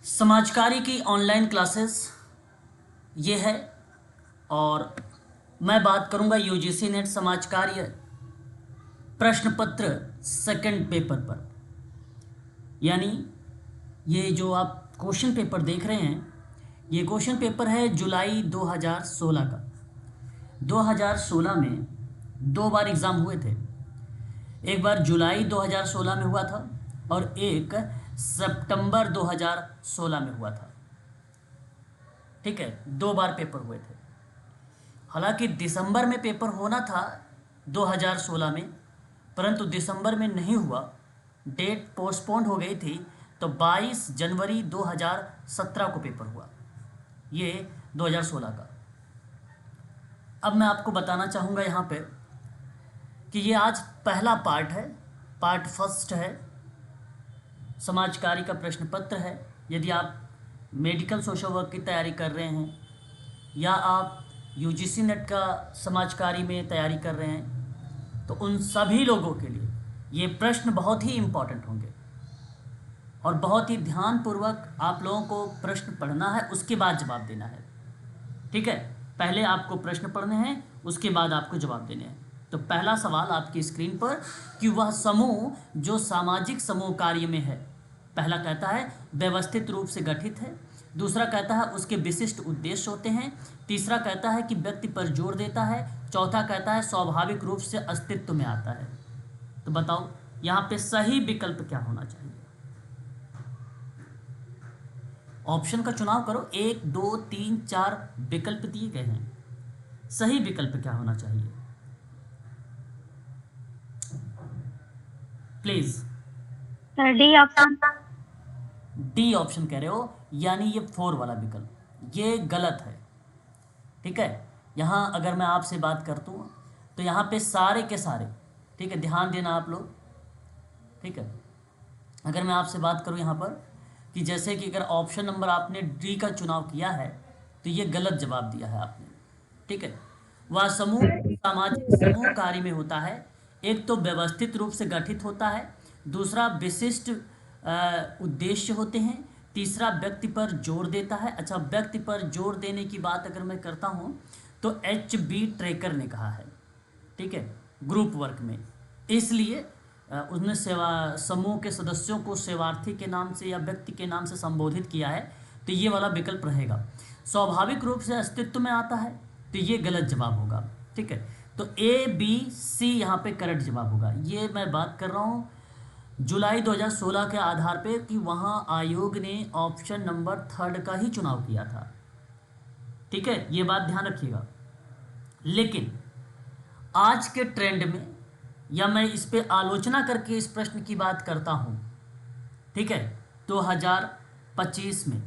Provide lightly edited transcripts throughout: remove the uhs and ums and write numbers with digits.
समाजकारी की online classes ये है। और मैं बात करूंगा यूजीसी नेट समाजकार्य प्रश्न पत्र सेकंड पेपर पर। यानी ये जो आप क्वेश्चन पेपर देख रहे हैं, ये क्वेश्चन पेपर है जुलाई 2016 का। 2016 में दो बार एग्ज़ाम हुए थे। एक बार जुलाई 2016 में हुआ था और एक सितंबर 2016 में हुआ था। ठीक है, दो बार पेपर हुए थे। हालांकि दिसंबर में पेपर होना था 2016 में, परंतु दिसंबर में नहीं हुआ, डेट पोस्टपोन्ड हो गई थी। तो 22 जनवरी 2017 को पेपर हुआ, ये 2016 का। अब मैं आपको बताना चाहूँगा यहाँ पे कि ये आज पहला पार्ट है, पार्ट फर्स्ट है, समाजकारी का प्रश्न पत्र है। यदि आप मेडिकल सोशल वर्क की तैयारी कर रहे हैं या आप यूजीसी नेट का समाजकारी में तैयारी कर रहे हैं, तो उन सभी लोगों के लिए ये प्रश्न बहुत ही इम्पोर्टेंट होंगे और बहुत ही ध्यानपूर्वक आप लोगों को प्रश्न पढ़ना है, उसके बाद जवाब देना है। ठीक है, पहले आपको प्रश्न पढ़ने हैं, उसके बाद आपको जवाब देने हैं। तो पहला सवाल आपकी स्क्रीन पर कि वह समूह जो सामाजिक समूह कार्य में है, पहला कहता है व्यवस्थित रूप से गठित है, दूसरा कहता है उसके विशिष्ट उद्देश्य होते हैं, तीसरा कहता है कि व्यक्ति पर जोर देता है, चौथा कहता है स्वाभाविक रूप से अस्तित्व में आता है। तो बताओ यहाँ पे सही विकल्प क्या होना चाहिए? ऑप्शन का चुनाव करो। 1 2 3 4 विकल्प दिए गए हैं, सही विकल्प क्या होना चाहिए? Please. Sir D option. D option कह रहे हो, यानी ये 4 वाला विकल्प, ये गलत है। ठीक है, यहाँ अगर मैं आपसे बात करता हूँ तो यहाँ पे सारे के सारे, ठीक है, ध्यान देना आप लोग। ठीक है, अगर मैं आपसे बात करूँ यहाँ पर कि जैसे कि अगर ऑप्शन नंबर आपने डी का चुनाव किया है तो ये गलत जवाब दिया है आपने। ठीक है, वह समूह सामाजिक समूह कार्य में होता है। एक तो व्यवस्थित रूप से गठित होता है, दूसरा विशिष्ट उद्देश्य होते हैं, तीसरा व्यक्ति पर जोर देता है। अच्छा, व्यक्ति पर जोर देने की बात अगर मैं करता हूँ तो HB ट्रेकर ने कहा है। ठीक है, ग्रुप वर्क में, इसलिए उसने सेवा समूह के सदस्यों को सेवार्थी के नाम से या व्यक्ति के नाम से संबोधित किया है। तो ये वाला विकल्प रहेगा। स्वाभाविक रूप से अस्तित्व में आता है, तो ये गलत जवाब होगा। ठीक है, तो ABC यहाँ पे करेक्ट जवाब होगा। ये मैं बात कर रहा हूँ जुलाई 2016 के आधार पे कि वहाँ आयोग ने ऑप्शन नंबर 3 का ही चुनाव किया था। ठीक है, ये बात ध्यान रखिएगा। लेकिन आज के ट्रेंड में, या मैं इस पे आलोचना करके इस प्रश्न की बात करता हूँ, ठीक है, 2025 में,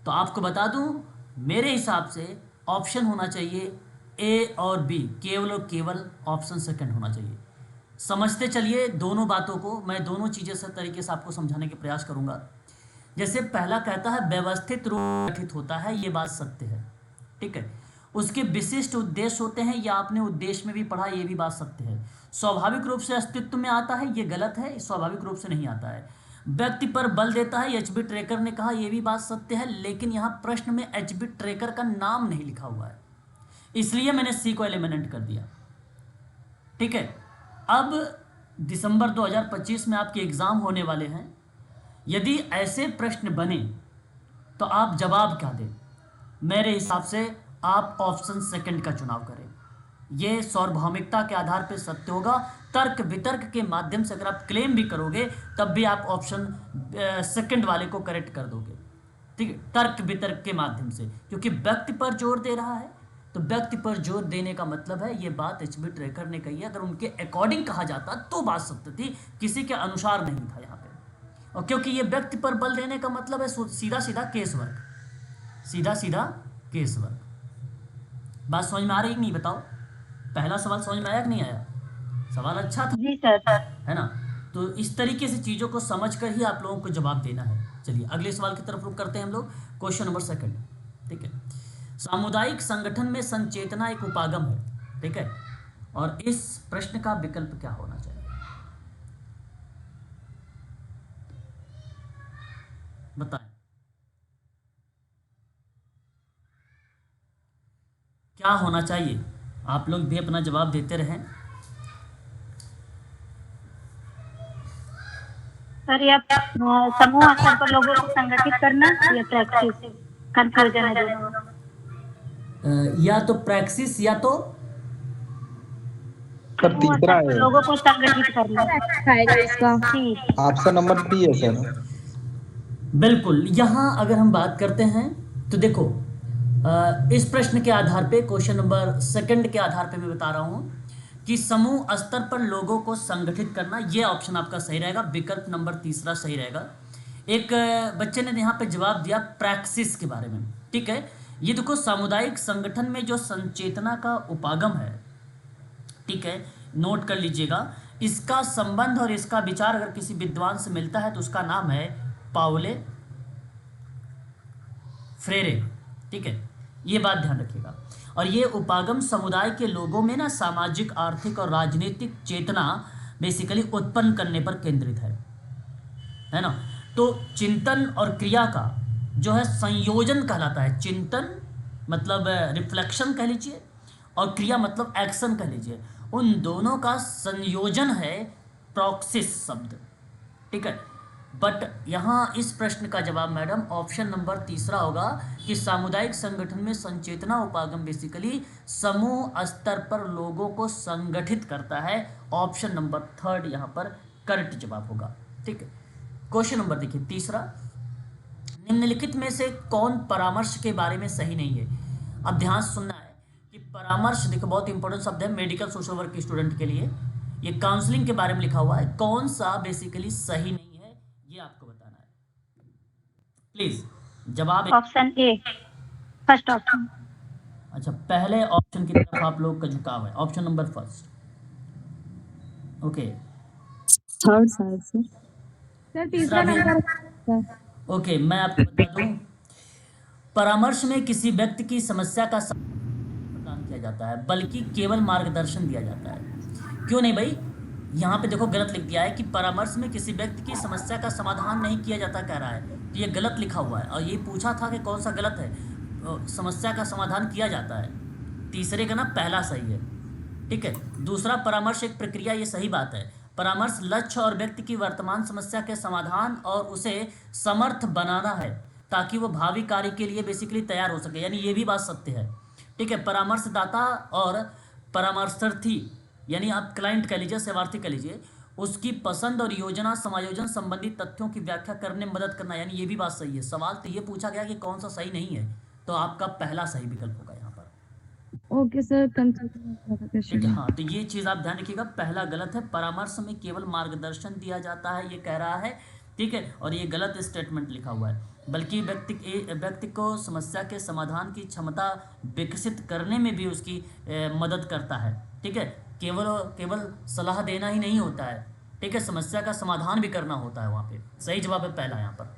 तो आपको बता दूँ मेरे हिसाब से ऑप्शन होना चाहिए A और B, केवल और केवल ऑप्शन सेकंड होना चाहिए। समझते चलिए दोनों बातों को, मैं दोनों चीज़ें से तरीके से आपको समझाने के प्रयास करूँगा। जैसे पहला कहता है व्यवस्थित रूप से गठित होता है, ये बात सत्य है। ठीक है, उसके विशिष्ट उद्देश्य होते हैं, या आपने उद्देश्य में भी पढ़ा, ये भी बात सत्य है। स्वाभाविक रूप से अस्तित्व में आता है, ये गलत है, स्वाभाविक रूप से नहीं आता है। व्यक्ति पर बल देता है, HB ट्रेकर ने कहा, ये भी बात सत्य है। लेकिन यहाँ प्रश्न में HB ट्रेकर का नाम नहीं लिखा हुआ है, इसलिए मैंने C को एलिमिनेट कर दिया। ठीक है, अब दिसंबर 2025 में आपके एग्ज़ाम होने वाले हैं। यदि ऐसे प्रश्न बने तो आप जवाब क्या दें? मेरे हिसाब से आप ऑप्शन सेकंड का चुनाव करें। ये सार्वभौमिकता के आधार पर सत्य होगा। तर्क वितर्क के माध्यम से अगर आप क्लेम भी करोगे तब भी आप ऑप्शन सेकंड वाले को करेक्ट कर दोगे। ठीक है, तर्क वितर्क के माध्यम से, क्योंकि व्यक्ति पर जोर दे रहा है, तो व्यक्ति पर जोर देने का मतलब है ये बात HB ट्रेकर ने कही है। अगर उनके अकॉर्डिंग कहा जाता तो बात सत्य थी, किसी के अनुसार नहीं था यहाँ पे। और क्योंकि ये व्यक्ति पर बल देने का मतलब है सीधा सीधा केस वर्क, सीधा सीधा केस वर्क। बात समझ में आ रही कि नहीं बताओ? पहला सवाल समझ में आया कि नहीं आया? सवाल अच्छा था, जी सर। है ना? तो इस तरीके से चीज़ों को समझ कर ही आप लोगों को जवाब देना है। चलिए अगले सवाल की तरफ रुख करते हैं हम लोग। Question number second. ठीक है, सामुदायिक संगठन में संचेतना एक उपागम है। ठीक है, और इस प्रश्न का विकल्प क्या होना चाहिए? बताएं। क्या होना चाहिए? आप लोग भी अपना जवाब देते रहें। सर या समूह स्तर पर लोगों को संगठित करना या प्रैक्टिस, कंफ्यूजन है दोनों में। या तो प्रैक्सिस या तो सर समूह तीसरा स्तर पर है, लोगों को संगठित करना। आएगा इसका। सी। ऑप्शन नंबर सी है सर। बिल्कुल। यहाँ अगर हम बात करते हैं तो देखो, इस प्रश्न के आधार पे, क्वेश्चन नंबर सेकंड के आधार पे मैं बता रहा हूँ कि समूह स्तर पर लोगों को संगठित करना, ये ऑप्शन आपका सही रहेगा, विकल्प नंबर तीसरा सही रहेगा। एक बच्चे ने यहाँ पे जवाब दिया प्रैक्सिस के बारे में, ठीक है। ये देखो, सामुदायिक संगठन में जो संचेतना का उपागम है, ठीक है, नोट कर लीजिएगा, इसका संबंध और इसका विचार अगर किसी विद्वान से मिलता है तो उसका नाम है पाउले फ्रेरे, ठीक है, ये बात ध्यान रखिएगा। और ये उपागम समुदाय के लोगों में ना सामाजिक, आर्थिक और राजनीतिक चेतना बेसिकली उत्पन्न करने पर केंद्रित है ना। तो चिंतन और क्रिया का जो है संयोजन कहलाता है। चिंतन मतलब रिफ्लेक्शन कह लीजिए, और क्रिया मतलब एक्शन कह लीजिए, उन दोनों का संयोजन है प्रॉक्सिस शब्द, ठीक है। बट यहाँ इस प्रश्न का जवाब मैडम ऑप्शन नंबर तीसरा होगा कि सामुदायिक संगठन में संचेतना उपागम बेसिकली समूह स्तर पर लोगों को संगठित करता है। ऑप्शन नंबर थर्ड यहाँ पर करेक्ट जवाब होगा, ठीक है। क्वेश्चन नंबर देखिए तीसरा, निम्नलिखित में से कौन परामर्श के बारे में सही नहीं है? अब ध्यान से सुनना है कि परामर्श, देखो बहुत इंपॉर्टेंट शब्द है मेडिकल सोशल वर्क के स्टूडेंट के लिए। ये काउंसलिंग के बारे में लिखा हुआ है, कौन सा बेसिकली सही नहीं है ये आपको बताना है। प्लीज जवाब। Option A, first option. अच्छा, पहले ऑप्शन की तरफ आप लोग का झुकाव है, option number first, okay. Third side से सर तीसरा भी क्या? ओके, मैं आपको बता दूं, परामर्श में किसी व्यक्ति की समस्या का प्रदान किया जाता है, बल्कि केवल मार्गदर्शन दिया जाता है। क्यों नहीं भाई? यहाँ पे देखो गलत लिख दिया है कि परामर्श में किसी व्यक्ति की समस्या का समाधान नहीं किया जाता कह रहा है, तो ये गलत लिखा हुआ है। और ये पूछा था कि कौन सा गलत है, समस्या का समाधान किया जाता है, तीसरे का ना पहला सही है, ठीक है। दूसरा, परामर्श एक प्रक्रिया, ये सही बात है। परामर्श लक्ष्य और व्यक्ति की वर्तमान समस्या के समाधान और उसे समर्थ बनाना है ताकि वो भावी कार्य के लिए बेसिकली तैयार हो सके, यानी ये भी बात सत्य है, ठीक है। परामर्शदाता और परामर्शार्थी, यानी आप क्लाइंट कह लीजिए, सेवार्थी कह लीजिए, उसकी पसंद और योजना समायोजन संबंधी तथ्यों की व्याख्या करने में मदद करना, यानी ये भी बात सही है। सवाल तो ये पूछा गया कि कौन सा सही नहीं है, तो आपका पहला सही विकल्प होगा यहाँ पर, ओके सर, ठीक है। हाँ, तो ये चीज़ आप ध्यान रखिएगा, पहला गलत है। परामर्श में केवल मार्गदर्शन दिया जाता है, ये कह रहा है, ठीक है, और ये गलत स्टेटमेंट लिखा हुआ है, बल्कि व्यक्ति को समस्या के समाधान की क्षमता विकसित करने में भी उसकी मदद करता है, ठीक है। केवल सलाह देना ही नहीं होता है, ठीक है, समस्या का समाधान भी करना होता है वहाँ पे। सही जवाब है पहला यहाँ पर।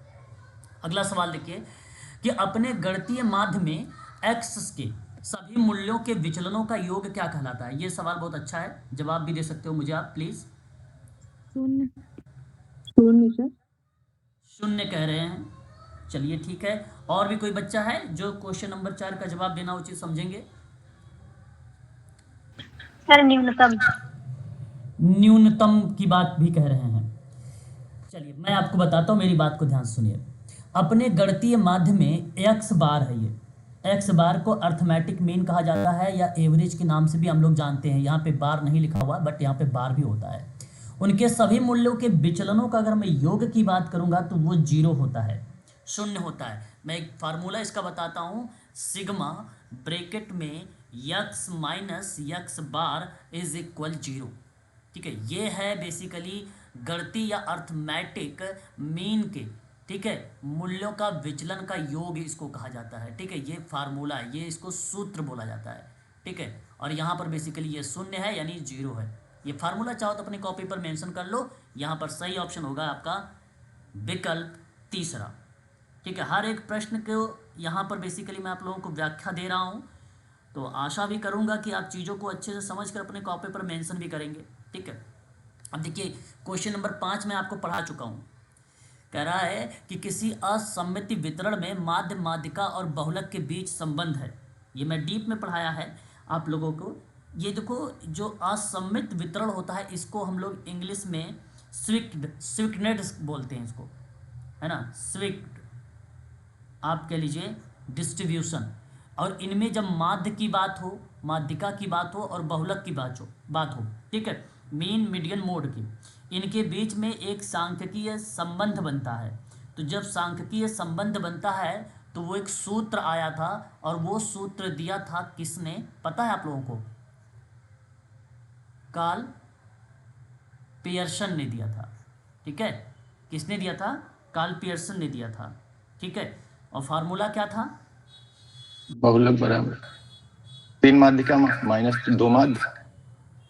अगला सवाल देखिए कि अपने गणितीय माध्य में एक्स के सभी मूल्यों के विचलनों का योग क्या कहलाता है? ये सवाल बहुत अच्छा है, जवाब भी दे सकते हो मुझे आप प्लीज। शून्य। शून्य सर। शून्य कह रहे हैं, चलिए ठीक है। और भी कोई बच्चा है जो क्वेश्चन नंबर 4 का जवाब देना उचित समझेंगे? सर न्यूनतम। न्यूनतम की बात भी कह रहे हैं, चलिए मैं आपको बताता हूँ, मेरी बात को ध्यान से सुनिए। अपने गणितीय माध्य में एक्स बार है, ये एक्स बार को अर्थमेटिक मीन कहा जाता है या एवरेज के नाम से भी हम लोग जानते हैं। यहाँ पे बार नहीं लिखा हुआ, बट यहाँ पे बार भी होता है। उनके सभी मूल्यों के विचलनों का अगर मैं योग की बात करूंगा तो वो 0 होता है, शून्य होता है। मैं एक फार्मूला इसका बताता हूँ, सिग्मा ब्रैकेट में x minus x bar is equal 0, ठीक है। ये है बेसिकली गणितीय या अर्थमेटिक मीन के, ठीक है, मूल्यों का विचलन का योग इसको कहा जाता है, ठीक है। ये फार्मूला है, ये इसको सूत्र बोला जाता है, ठीक है। और यहाँ पर बेसिकली ये शून्य है यानी 0 है। ये फार्मूला चाहो तो अपने कॉपी पर मेंशन कर लो। यहाँ पर सही ऑप्शन होगा आपका विकल्प तीसरा, ठीक है। हर एक प्रश्न को यहाँ पर बेसिकली मैं आप लोगों को व्याख्या दे रहा हूँ, तो आशा भी करूँगा कि आप चीज़ों को अच्छे से समझ कर अपने कॉपी पर मेंशन भी करेंगे, ठीक है। अब देखिए क्वेश्चन नंबर 5 मैं आपको पढ़ा चुका हूँ। कह रहा है कि किसी असममित वितरण में माध्य, माध्यिका और बहुलक के बीच संबंध है, ये मैं डीप में पढ़ाया है आप लोगों को। ये देखो, जो असममित वितरण होता है इसको हम लोग इंग्लिश में स्विक्नेड बोलते हैं इसको, है ना, स्विक्ड आप कह लीजिए डिस्ट्रीब्यूशन। और इनमें जब माध्य की बात हो, माध्यिका की बात हो और बहुलक की बात हो, ठीक है, मीन मीडियन मोड की, इनके बीच में एक सांख्यिकीय संबंध बनता है। तो जब सांख्यिकीय संबंध बनता है तो वो एक सूत्र आया था, और वो सूत्र दिया था किसने, पता है आप लोगों को? कार्ल पियर्सन ने दिया था, ठीक है। किसने दिया था? कार्ल पियर्सन ने दिया था, ठीक है। और फार्मूला क्या था? बहुलक बराबर 3 माध्यिका माइनस 2 माध्य।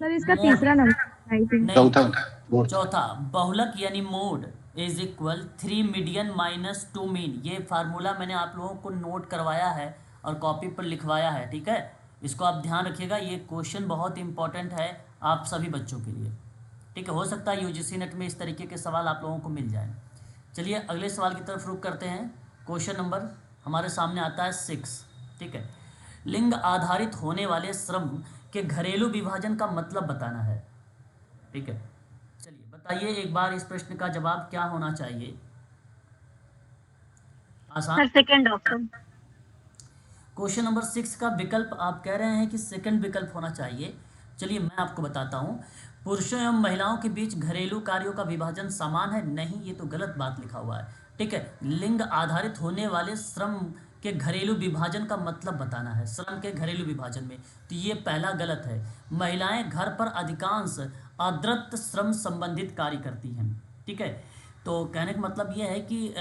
सर इसका मोड तीसरा नंबर आई थिंक। नहीं, चौथा चौथा बहुलक यानी mode is equal 3 median minus 2 mean. ये फार्मूला मैंने आप लोगों को नोट करवाया है और कॉपी पर लिखवाया है, ठीक है। इसको आप ध्यान रखिएगा, ये क्वेश्चन बहुत इंपॉर्टेंट है आप सभी बच्चों के लिए, ठीक है। हो सकता है यूजीसी नेट में इस तरीके के सवाल आप लोगों को मिल जाए। चलिए अगले सवाल की तरफ रुख करते हैं। क्वेश्चन नंबर हमारे सामने आता है 6, ठीक है। लिंग आधारित होने वाले श्रम के घरेलू विभाजन का मतलब बताना है, ठीक है। चलिए बताइए एक बार इस प्रश्न का जवाब क्या होना चाहिए? आसान। Sir second option. Question number 6 का विकल्प आप कह रहे हैं कि सेकंड विकल्प होना चाहिए। चलिए मैं आपको बताता हूँ। पुरुषों एवं महिलाओं के बीच घरेलू कार्यों का विभाजन समान है, नहीं, ये तो गलत बात लिखा हुआ है, ठीक है। लिंग आधारित होने वाले श्रम के घरेलू विभाजन का मतलब बताना है, श्रम के घरेलू विभाजन में, तो ये पहला गलत है। महिलाएं घर पर अधिकांश अद्रत श्रम संबंधित कार्य करती हैं, ठीक है। तो कहने का मतलब ये है कि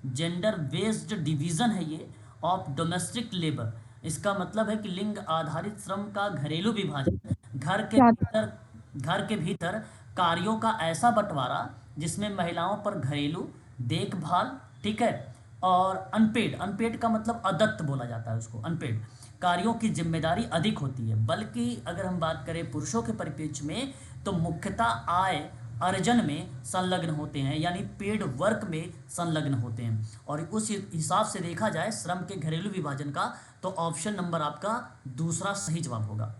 जेंडर बेस्ड डिवीज़न है ये ऑफ डोमेस्टिक लेबर। इसका मतलब है कि लिंग आधारित श्रम का घरेलू विभाजन घर के भीतर कार्यों का ऐसा बंटवारा जिसमें महिलाओं पर घरेलू देखभाल, ठीक है, और अनपेड का मतलब अदत्त बोला जाता है उसको, अनपेड कार्यों की जिम्मेदारी अधिक होती है। बल्कि अगर हम बात करें पुरुषों के परिप्रेक्ष्य में तो मुख्यतः आय अर्जन में संलग्न होते हैं, यानी पेड वर्क में संलग्न होते हैं। और उस हिसाब से देखा जाए श्रम के घरेलू विभाजन का, तो ऑप्शन नंबर आपका दूसरा सही जवाब होगा,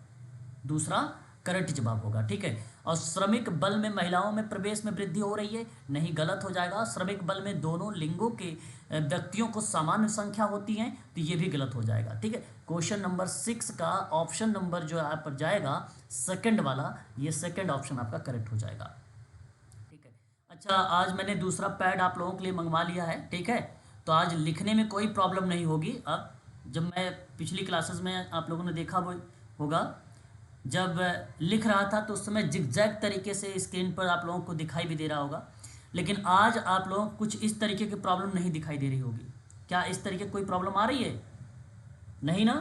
दूसरा करेक्ट जवाब होगा, ठीक है। और श्रमिक बल में महिलाओं में प्रवेश में वृद्धि हो रही है, नहीं, गलत हो जाएगा। श्रमिक बल में दोनों लिंगों के व्यक्तियों को समान संख्या होती है, तो ये भी गलत हो जाएगा, ठीक है। क्वेश्चन नंबर 6 का ऑप्शन नंबर जो आप पर जाएगा सेकंड वाला, ये सेकंड ऑप्शन आपका करेक्ट हो जाएगा, ठीक है। अच्छा, आज मैंने दूसरा पैड आप लोगों के लिए मंगवा लिया है, ठीक है। तो आज लिखने में कोई प्रॉब्लम नहीं होगी। अब जब मैं पिछली क्लासेस में आप लोगों ने देखा होगा, जब लिख रहा था तो उस समय जिगजैग तरीके से स्क्रीन पर आप लोगों को दिखाई भी दे रहा होगा, लेकिन आज आप लोगों को कुछ इस तरीके की प्रॉब्लम नहीं दिखाई दे रही होगी। क्या इस तरीके कोई प्रॉब्लम आ रही है? नहीं ना,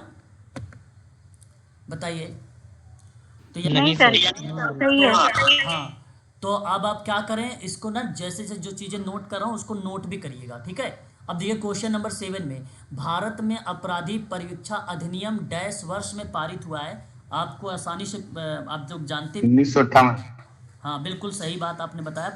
बताइए। तो नहीं सर, सही है। हाँ, तो अब आप क्या करें, इसको ना जैसे जैसे जो चीज़ें नोट कर रहा हूँ उसको नोट भी करिएगा, ठीक है। अब देखिए क्वेश्चन नंबर 7 में, भारत में अपराधी परिवीक्षा अधिनियम डैश वर्ष में पारित हुआ है। आपको आसानी से आप जो जानते 1958। हाँ, बिल्कुल सही बात आपने बताया।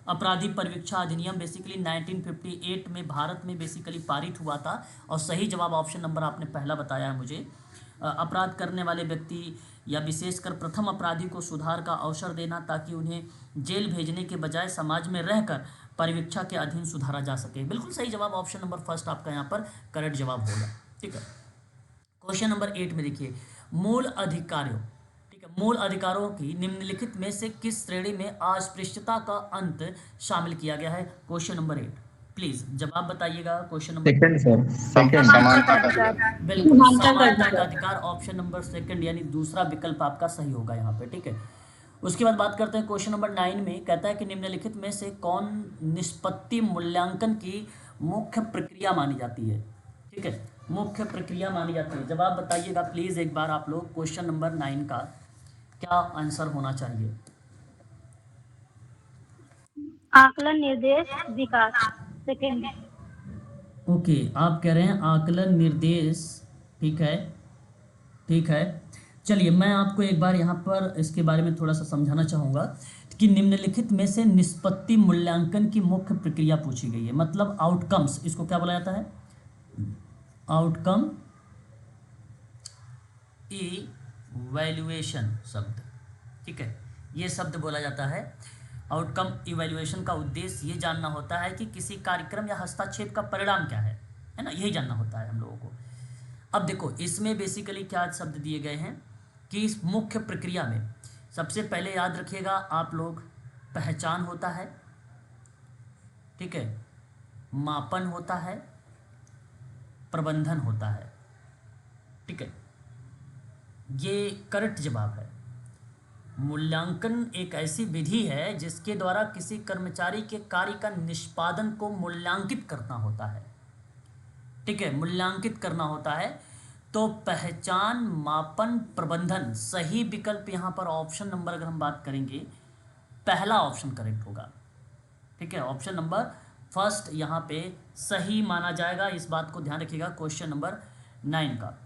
अपराधी परिवीक्षा अधिनियम बेसिकली 1958 में भारत में बेसिकली पारित हुआ था, और सही जवाब ऑप्शन नंबर आपने पहला बताया है मुझे। अपराध करने वाले व्यक्ति या विशेषकर प्रथम अपराधी को सुधार का अवसर देना, ताकि उन्हें जेल भेजने के बजाय समाज में रहकर परिवीक्षा के अधीन सुधारा जा सके। बिल्कुल सही जवाब ऑप्शन नंबर फर्स्ट आपका यहाँ पर करेक्ट जवाब होगा, ठीक है। क्वेश्चन नंबर 8 में देखिए, मूल अधिकारों, ठीक है, मूल अधिकारों की निम्नलिखित में से किस श्रेणी में अस्पृश्यता का अंत शामिल किया गया है? क्वेश्चन नंबर 8, प्लीज जवाब बताइएगा। Question number second sir, second समानता का अधिकार। बिल्कुल समानता का अधिकार, ऑप्शन नंबर सेकंड यानी दूसरा विकल्प आपका सही होगा यहाँ पे, ठीक है। उसके बाद बात करते हैं क्वेश्चन नंबर 9 में, कहता है कि निम्नलिखित में से कौन निष्पत्ति मूल्यांकन की मुख्य प्रक्रिया मानी जाती है, ठीक है, मुख्य प्रक्रिया मानी जाती है। जवाब बताइएगा प्लीज एक बार आप लोग। क्वेश्चन नंबर 9 का क्या आंसर होना चाहिए? आकलन, निर्देश, विकास, सेकंड। ओके, आप कह रहे हैं आकलन, निर्देश, ठीक है, ठीक है। चलिए मैं आपको एक बार यहाँ पर इसके बारे में थोड़ा सा समझाना चाहूँगा कि निम्नलिखित में से निष्पत्ति मूल्यांकन की मुख्य प्रक्रिया पूछी गई है, मतलब आउटकम्स, इसको क्या बोला जाता है? आउटकम इवैल्यूएशन शब्द, ठीक है, ये शब्द बोला जाता है। आउटकम इवैल्यूएशन का उद्देश्य ये जानना होता है कि किसी कार्यक्रम या हस्तक्षेप का परिणाम क्या है ना, यही जानना होता है हम लोगों को। अब देखो इसमें बेसिकली क्या शब्द दिए गए हैं कि इस मुख्य प्रक्रिया में सबसे पहले याद रखिएगा आप लोग, पहचान होता है, ठीक है, मापन होता है, प्रबंधन होता है, ठीक है, ये करेक्ट जवाब है। मूल्यांकन एक ऐसी विधि है जिसके द्वारा किसी कर्मचारी के कार्य का निष्पादन को मूल्यांकित करना होता है, ठीक है, मूल्यांकित करना होता है। तो पहचान, मापन, प्रबंधन, सही विकल्प यहाँ पर ऑप्शन नंबर अगर हम बात करेंगे पहला ऑप्शन करेक्ट होगा, ठीक है, ऑप्शन नंबर फर्स्ट यहाँ पे सही माना जाएगा। इस बात को ध्यान रखिएगा क्वेश्चन नंबर 9 का,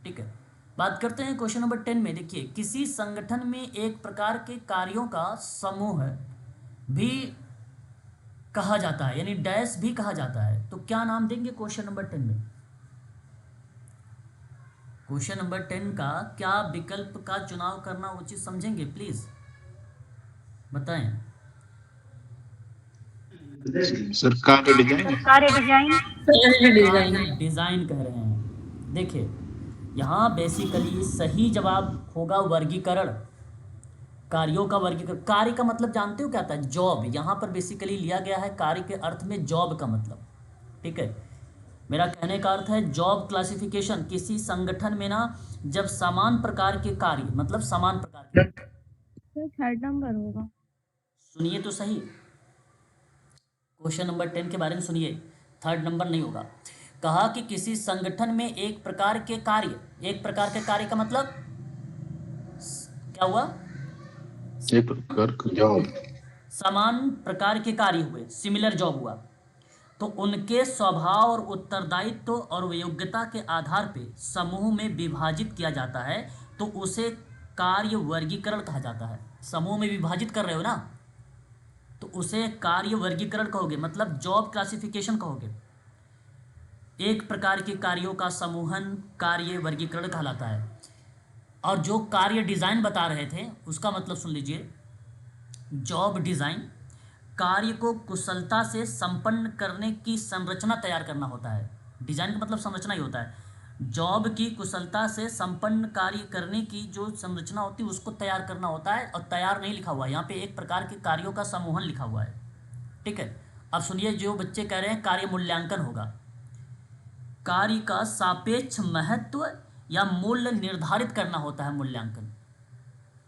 ठीक है। बात करते हैं क्वेश्चन नंबर 10 में। देखिए किसी संगठन में एक प्रकार के कार्यों का समूह भी कहा जाता है, यानी डैश भी कहा जाता है, तो क्या नाम देंगे क्वेश्चन नंबर 10 में? क्वेश्चन नंबर 10 का क्या विकल्प का चुनाव करना उचित समझेंगे, प्लीज बताएं। सर कार्य डिजाइन, कार्य डिजाइन। डिजाइन कह रहे हैं। देखिए यहाँ बेसिकली सही जवाब होगा वर्गीकरण, कार्यों का वर्गीकरण। कार्य का मतलब जानते हो क्या था? जॉब। यहाँ पर बेसिकली लिया गया है कार्य के अर्थ में जॉब का मतलब, ठीक है। मेरा कहने का अर्थ है जॉब क्लासिफिकेशन। किसी संगठन में ना जब समान प्रकार के कार्य, मतलब समान प्रकार के, तो थर्ड नंबर होगा। सुनिए तो सही, क्वेश्चन नंबर 10 के बारे में सुनिए, थर्ड नंबर नहीं होगा। कहा कि किसी संगठन में एक प्रकार के कार्य, एक प्रकार के कार्य का मतलब क्या हुआ? एक प्रकार का जॉब, समान प्रकार के कार्य हुए, सिमिलर जॉब हुआ, तो उनके स्वभाव और उत्तरदायित्व और योग्यता के आधार पे समूह में विभाजित किया जाता है, तो उसे कार्य वर्गीकरण कहा जाता है। समूह में विभाजित कर रहे हो ना, तो उसे कार्य वर्गीकरण कहोगे, मतलब जॉब क्लासिफिकेशन कहोगे। एक प्रकार के कार्यों का समूहन कार्य वर्गीकरण कहलाता है। और जो कार्य डिज़ाइन बता रहे थे उसका मतलब सुन लीजिए, जॉब डिज़ाइन कार्य को कुशलता से संपन्न करने की संरचना तैयार करना होता है। डिज़ाइन का मतलब संरचना ही होता है। जॉब की कुशलता से संपन्न कार्य करने की जो संरचना होती है उसको तैयार करना होता है, और तैयार नहीं लिखा हुआ है यहाँ पे, एक प्रकार के कार्यों का समूहन लिखा हुआ है, ठीक है। अब सुनिए, जो बच्चे कह रहे हैं कार्य मूल्यांकन होगा, कार्य का सापेक्ष महत्व या मूल्य निर्धारित करना होता है मूल्यांकन।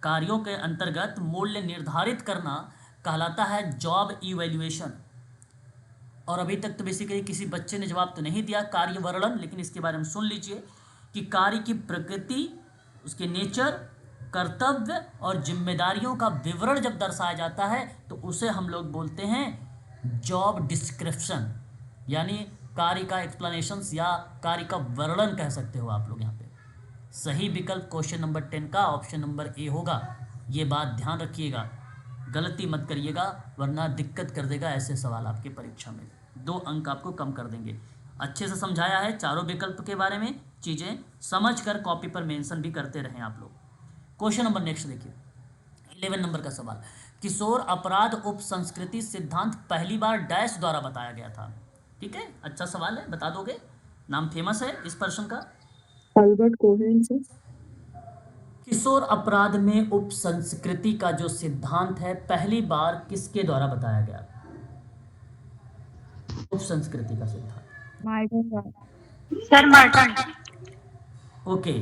कार्यों के अंतर्गत मूल्य निर्धारित करना कहलाता है जॉब इवैल्यूएशन। और अभी तक तो बेसिकली किसी बच्चे ने जवाब तो नहीं दिया कार्य वर्णन, लेकिन इसके बारे में सुन लीजिए कि कार्य की प्रकृति, उसके नेचर, कर्तव्य और जिम्मेदारियों का विवरण जब दर्शाया जाता है तो उसे हम लोग बोलते हैं जॉब डिस्क्रिप्शन, यानी कार्य का एक्सप्लेनेशंस या कार्य का वर्णन कह सकते हो आप लोग यहाँ पे। सही विकल्प क्वेश्चन नंबर 10 का ऑप्शन नंबर ए होगा। ये बात ध्यान रखिएगा, गलती मत करिएगा, वरना दिक्कत कर देगा ऐसे सवाल आपके परीक्षा में, 2 अंक आपको कम कर देंगे। अच्छे से समझाया है चारों विकल्प के बारे में, चीज़ें समझ कर कॉपी पर मेंशन भी करते रहें आप लोग। क्वेश्चन नंबर नेक्स्ट देखिए, 11 नंबर का सवाल। किशोर अपराध उप संस्कृति सिद्धांत पहली बार डैश द्वारा बताया गया था, ठीक है। अच्छा सवाल है, बता दोगे? नाम फेमस है इस पर्सन का, अल्बर्ट कोहेन से। किशोर अपराध में उप संस्कृति का जो सिद्धांत है पहली बार किसके द्वारा बताया गया? उप संस्कृति का सिद्धांत मार्टिन द्वारा। Sir Marton. ओके,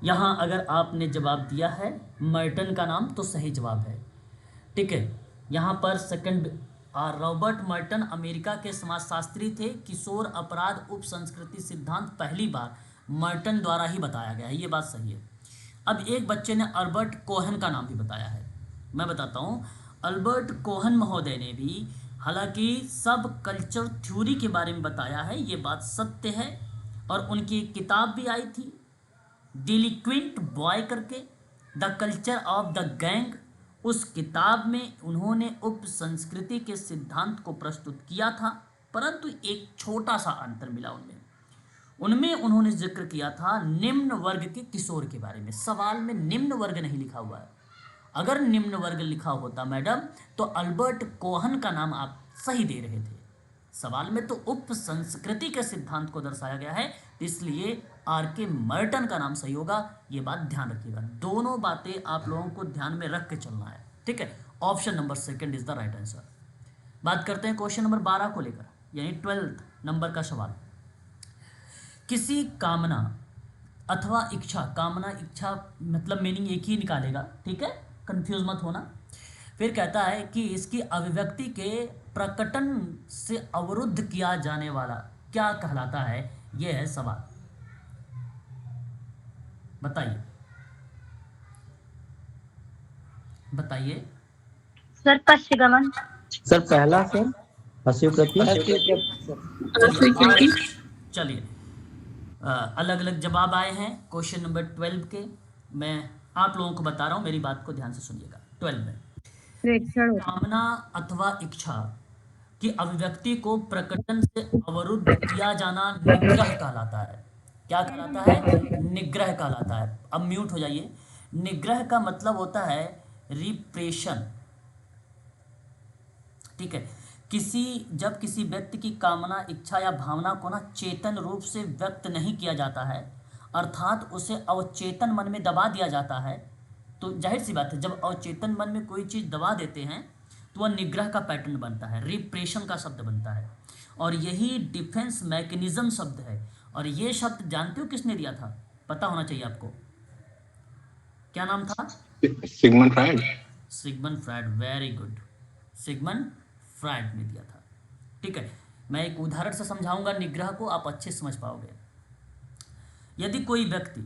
यहाँ अगर आपने जवाब दिया है मर्टन का नाम तो सही जवाब है, ठीक है। यहाँ पर सेकंड रॉबर्ट मर्टन अमेरिका के समाजशास्त्री थे। किशोर अपराध उप संस्कृति सिद्धांत पहली बार मर्टन द्वारा ही बताया गया है, ये बात सही है। अब एक बच्चे ने अल्बर्ट कोहन का नाम भी बताया है, मैं बताता हूँ। अल्बर्ट कोहन महोदय ने भी हालांकि सब कल्चर थ्योरी के बारे में बताया है, ये बात सत्य है, और उनकी एक किताब भी आई थी डिलिक्विंट बॉय करके, the culture of the gang. उस किताब में उन्होंने उप संस्कृति के सिद्धांत को प्रस्तुत किया था, परंतु एक छोटा सा अंतर मिला उनमें। उनमें उन्होंने जिक्र किया था निम्न वर्ग के किशोर के बारे में। सवाल में निम्न वर्ग नहीं लिखा हुआ है। अगर निम्न वर्ग लिखा होता मैडम तो अल्बर्ट कोहन का नाम आप सही दे रहे थे। सवाल में तो उप संस्कृति के सिद्धांत को दर्शाया गया है, इसलिए आर.के. मर्टन का नाम सही होगा। ये बात ध्यान रखिएगा, दोनों बातें आप लोगों को ध्यान में रख के चलना है, ठीक है। Option number second is the right answer. बात करते हैं क्वेश्चन नंबर 12 को लेकर, यानी 12th नंबर का सवाल। किसी कामना अथवा इच्छा, कामना इच्छा मतलब मीनिंग एक ही निकालेगा, ठीक है, कंफ्यूज मत होना। फिर कहता है कि इसकी अभिव्यक्ति के प्रकटन से अवरुद्ध किया जाने वाला क्या कहलाता है। यह है सवाल, बताइए बताइए। सर पश्चगमन। सर पहला सर अस्वीकृति। चलिए अलग अलग जवाब आए हैं क्वेश्चन नंबर 12 के। मैं आप लोगों को बता रहा हूं, मेरी बात को ध्यान से सुनिएगा। 12 में प्रेक्षण कामना अथवा इच्छा की अभिव्यक्ति को प्रकटन से अवरुद्ध किया जाना निग्रह कहलाता है। क्या कहलाता है? निग्रह कहलाता है। अब म्यूट हो जाइए। निग्रह का मतलब होता है रिप्रेशन, ठीक है। जब किसी व्यक्ति की कामना, इच्छा या भावना को ना चेतन रूप से व्यक्त नहीं किया जाता है, अर्थात उसे अवचेतन मन में दबा दिया जाता है, तो जाहिर सी बात है जब अवचेतन मन में कोई चीज़ दबा देते हैं तो वह निग्रह का पैटर्न बनता है, रिप्रेशन का शब्द बनता है। और यही डिफेंस मैकेनिज्म शब्द है। और ये शब्द जानते हो किसने दिया था? पता होना चाहिए आपको। क्या नाम था? Sigmund Freud. Sigmund Freud, very good, Sigmund Freud ने दिया था, ठीक है। मैं एक उदाहरण से समझाऊंगा निग्रह को, आप अच्छे समझ पाओगे। यदि कोई व्यक्ति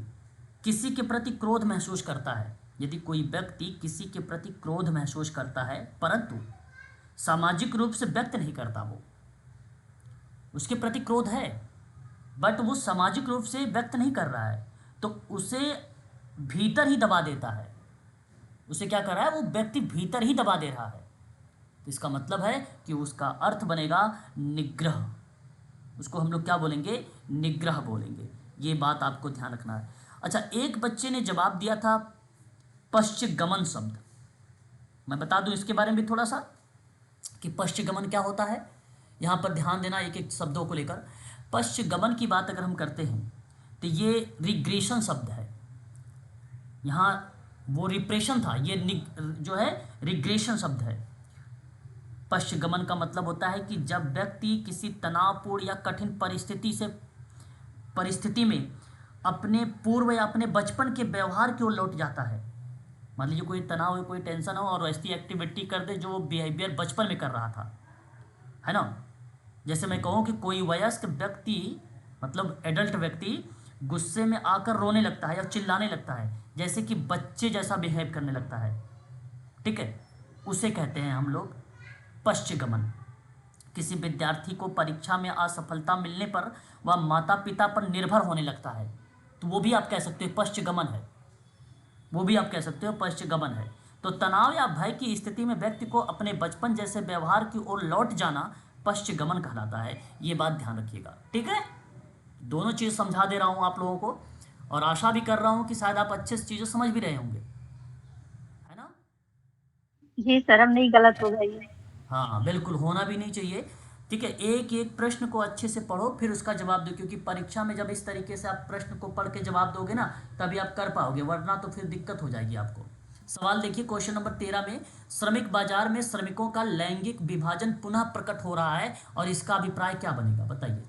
किसी के प्रति क्रोध महसूस करता है, यदि कोई व्यक्ति किसी के प्रति क्रोध महसूस करता है परंतु सामाजिक रूप से व्यक्त नहीं करता, वो उसके प्रति क्रोध है बट वो सामाजिक रूप से व्यक्त नहीं कर रहा है, तो उसे भीतर ही दबा देता है। उसे क्या कर रहा है? वो व्यक्ति भीतर ही दबा दे रहा है। तो इसका मतलब है कि उसका अर्थ बनेगा निग्रह। उसको हम लोग क्या बोलेंगे? निग्रह बोलेंगे। ये बात आपको ध्यान रखना है। अच्छा, एक बच्चे ने जवाब दिया था पश्चगमन शब्द। मैं बता दूं इसके बारे में भी थोड़ा सा कि पश्चगमन क्या होता है। यहाँ पर ध्यान देना एक एक शब्दों को लेकर। पश्चगमन की बात अगर हम करते हैं तो ये रिग्रेशन शब्द है। यहाँ वो रिप्रेशन था, ये जो है रिग्रेशन शब्द है। पश्चगमन का मतलब होता है कि जब व्यक्ति किसी तनावपूर्ण या कठिन परिस्थिति में अपने पूर्व या अपने बचपन के व्यवहार की ओर लौट जाता है। मान लीजिए कोई तनाव हो, कोई टेंशन हो और ऐसी एक्टिविटी कर दे जो बिहेवियर बचपन में कर रहा था, है ना। जैसे मैं कहूँ कि कोई वयस्क व्यक्ति मतलब एडल्ट व्यक्ति गुस्से में आकर रोने लगता है या चिल्लाने लगता है, जैसे कि बच्चे जैसा बिहेव करने लगता है, ठीक है, उसे कहते हैं हम लोग पश्चगमन। किसी विद्यार्थी को परीक्षा में असफलता मिलने पर वह माता पिता पर निर्भर होने लगता है, तो वो भी आप कह सकते हो पश्चगमन है, वो भी आप कह सकते हो पश्चगमन है। तो तनाव या भय की स्थिति में व्यक्ति को अपने बचपन जैसे व्यवहार की ओर लौट जाना पश्चगमन कहलाता है। ये बात ध्यान रखिएगा, ठीक है। दोनों चीज़ समझा दे रहा हूँ आप लोगों को और आशा भी कर रहा हूँ कि शायद आप अच्छे से चीज़ें समझ भी रहे होंगे, है ना। जी सर, हम नहीं गलत हो गई है। हाँ बिल्कुल, होना भी नहीं चाहिए, ठीक है। एक एक प्रश्न को अच्छे से पढ़ो फिर उसका जवाब दो, क्योंकि परीक्षा में जब इस तरीके से आप प्रश्न को पढ़ के जवाब दोगे ना तभी आप कर पाओगे, वरना तो फिर दिक्कत हो जाएगी आपको। सवाल देखिए क्वेश्चन नंबर 13 में, श्रमिक बाजार में श्रमिकों का लैंगिक विभाजन पुनः प्रकट हो रहा है और इसका अभिप्राय क्या बनेगा, बताइए।